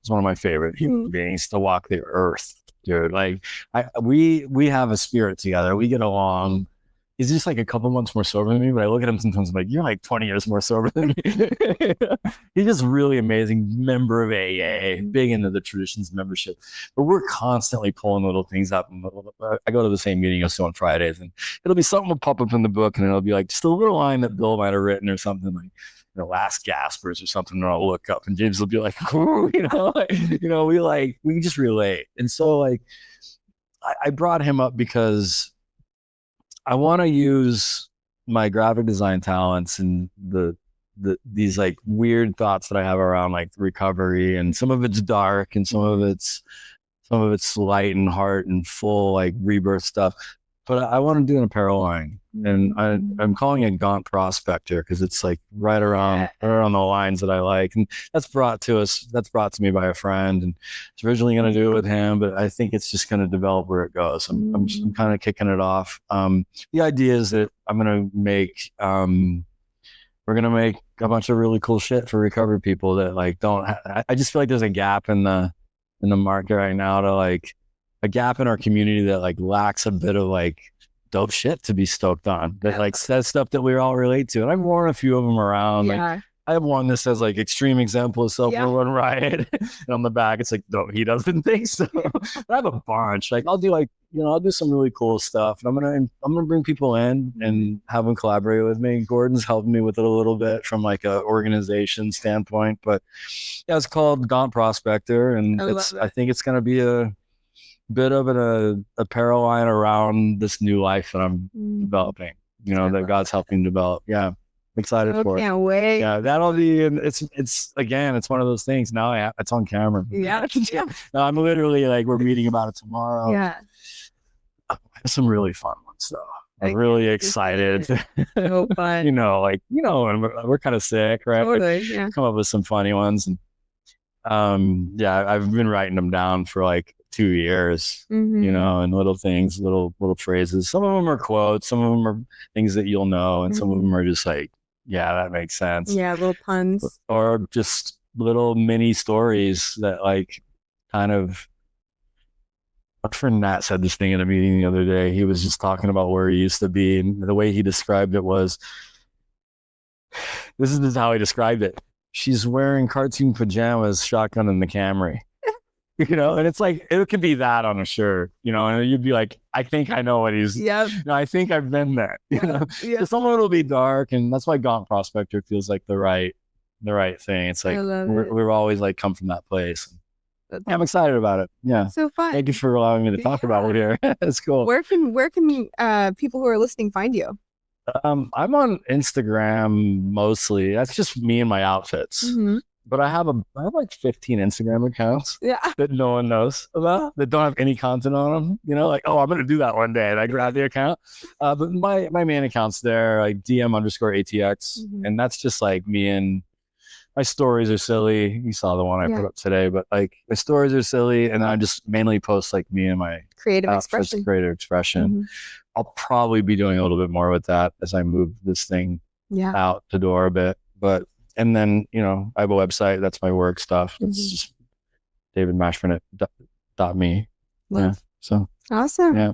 He's one of my favorite human beings to walk the earth, dude. Like we have a spirit together. We get along. He's just like a couple months more sober than me, but I look at him sometimes, I'm like, you're like 20 years more sober than me. He's just really amazing, member of AA, big into the traditions membership. But we're constantly pulling little things up. I go to the same meeting on Fridays, and it'll be something will pop up in the book, and it'll be like just a little line that Bill might have written or something, like Last Gaspers or something, and I'll look up and James will be like, ooh, we just relate. And so like I brought him up because I want to use my graphic design talents and these like weird thoughts that I have around like recovery, and some of it's dark and some of it's light and heart and full like rebirth stuff. But I want to do an apparel line, and I'm calling it Gaunt Prospector because it's like right around the lines that I like. And that's brought to me by a friend, and it's originally going to do it with him, but I think it's just going to develop where it goes. I'm kind of kicking it off. The idea is that we're going to make a bunch of really cool shit for recovery people that like I just feel like there's a gap in the market right now, to like a gap in our community that like lacks a bit of like dope shit to be stoked on, that like says stuff that we all relate to. And I've worn a few of them around. Yeah. Like I have one that says like extreme example of self-run riot, and on the back it's like, no, he doesn't think so. But I have a bunch. Like I'll do some really cool stuff, and I'm gonna bring people in and have them collaborate with me. Gordon's helping me with it a little bit from like a organization standpoint, but yeah, it's called Gaunt Prospector, and I think it's gonna be a bit of an apparel line around this new life that I'm developing, that God's helping develop. Yeah, I'm excited for it. Can't wait. Yeah, that'll be, and it's one of those things now. It's on camera. Yeah. No, I'm literally like, we're meeting about it tomorrow. Yeah. Some really fun ones though. I'm really excited. So fun. And we're kind of sick, right? Totally. Yeah. Come up with some funny ones, and I've been writing them down for like 2 years, and little things, little phrases. Some of them are quotes, some of them are things that you'll know, and some of them are just like, yeah, that makes sense. Yeah, little puns. Or just little mini stories that like kind of, my friend Nat said this thing in a meeting the other day. He was just talking about where he used to be, and the way he described it was, this is how he described it. She's wearing cartoon pajamas, shotgun in the Camry. And it's like, it could be that on a shirt, and you'd be like, I think I know what he's, I think I've been there, So some of it'll be dark, and that's why Gaunt Prospector feels like the right thing. It's like, we're always like come from that place. I'm excited about it. Yeah. So fun. Thank you for allowing me to talk about it here. It's cool. Where can people who are listening find you? I'm on Instagram mostly. That's just me and my outfits. but I have like 15 Instagram accounts Yeah. that no one knows about, that don't have any content on them. You know, like, oh, I'm gonna do that one day, and I grab the account. But my main account's there, like DM_ATX, and that's just like me, and my stories are silly. You saw the one I put up today, but like my stories are silly, and I just mainly post like me and my creative expression. I'll probably be doing a little bit more with that as I move this thing out the door a bit. But, and then, you know, I have a website. That's my work stuff. It's just davidmashburnett.me. Yeah. So awesome. Yeah.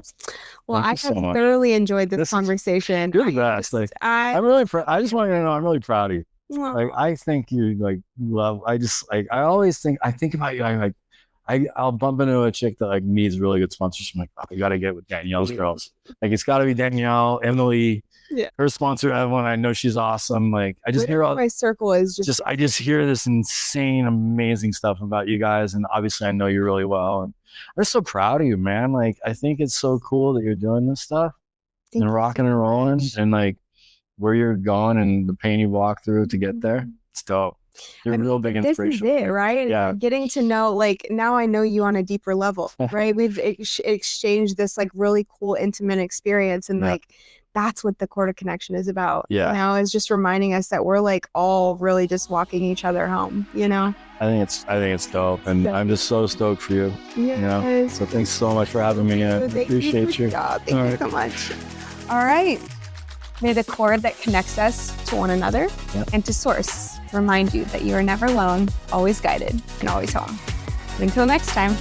Well, I have thoroughly enjoyed this conversation. You're the best. I'm really I just want you to know I'm really proud of you. Like, I think you like love. I think about you. I'll bump into a chick that like needs really good sponsorship. I'm like, oh, you got to get with Danielle's girls. Like, it's got to be Danielle, Emily, her sponsor, Evelyn. I know she's awesome. Like, I just hear all my circle is just I just hear this insane, amazing stuff about you guys. And obviously I know you really well. And I'm just so proud of you, man. Like, I think it's so cool that you're doing this stuff and rocking and rolling, and like where you're going and the pain you walk through to get there. It's dope. You're a real big inspiration. This is it, right? Yeah. Getting to know, like, now I know you on a deeper level, right? We've exchanged this like really cool, intimate experience, and like that's what the Quarter Connection is about. Yeah. You know, it's just reminding us that we're like all really just walking each other home, you know? I think it's dope, and I'm just so stoked for you. Yes. You know? So thanks so much for having me. I appreciate you. Thank you so much. All right. May the cord that connects us to one another and to Source remind you that you are never alone, always guided, and always home. Until next time.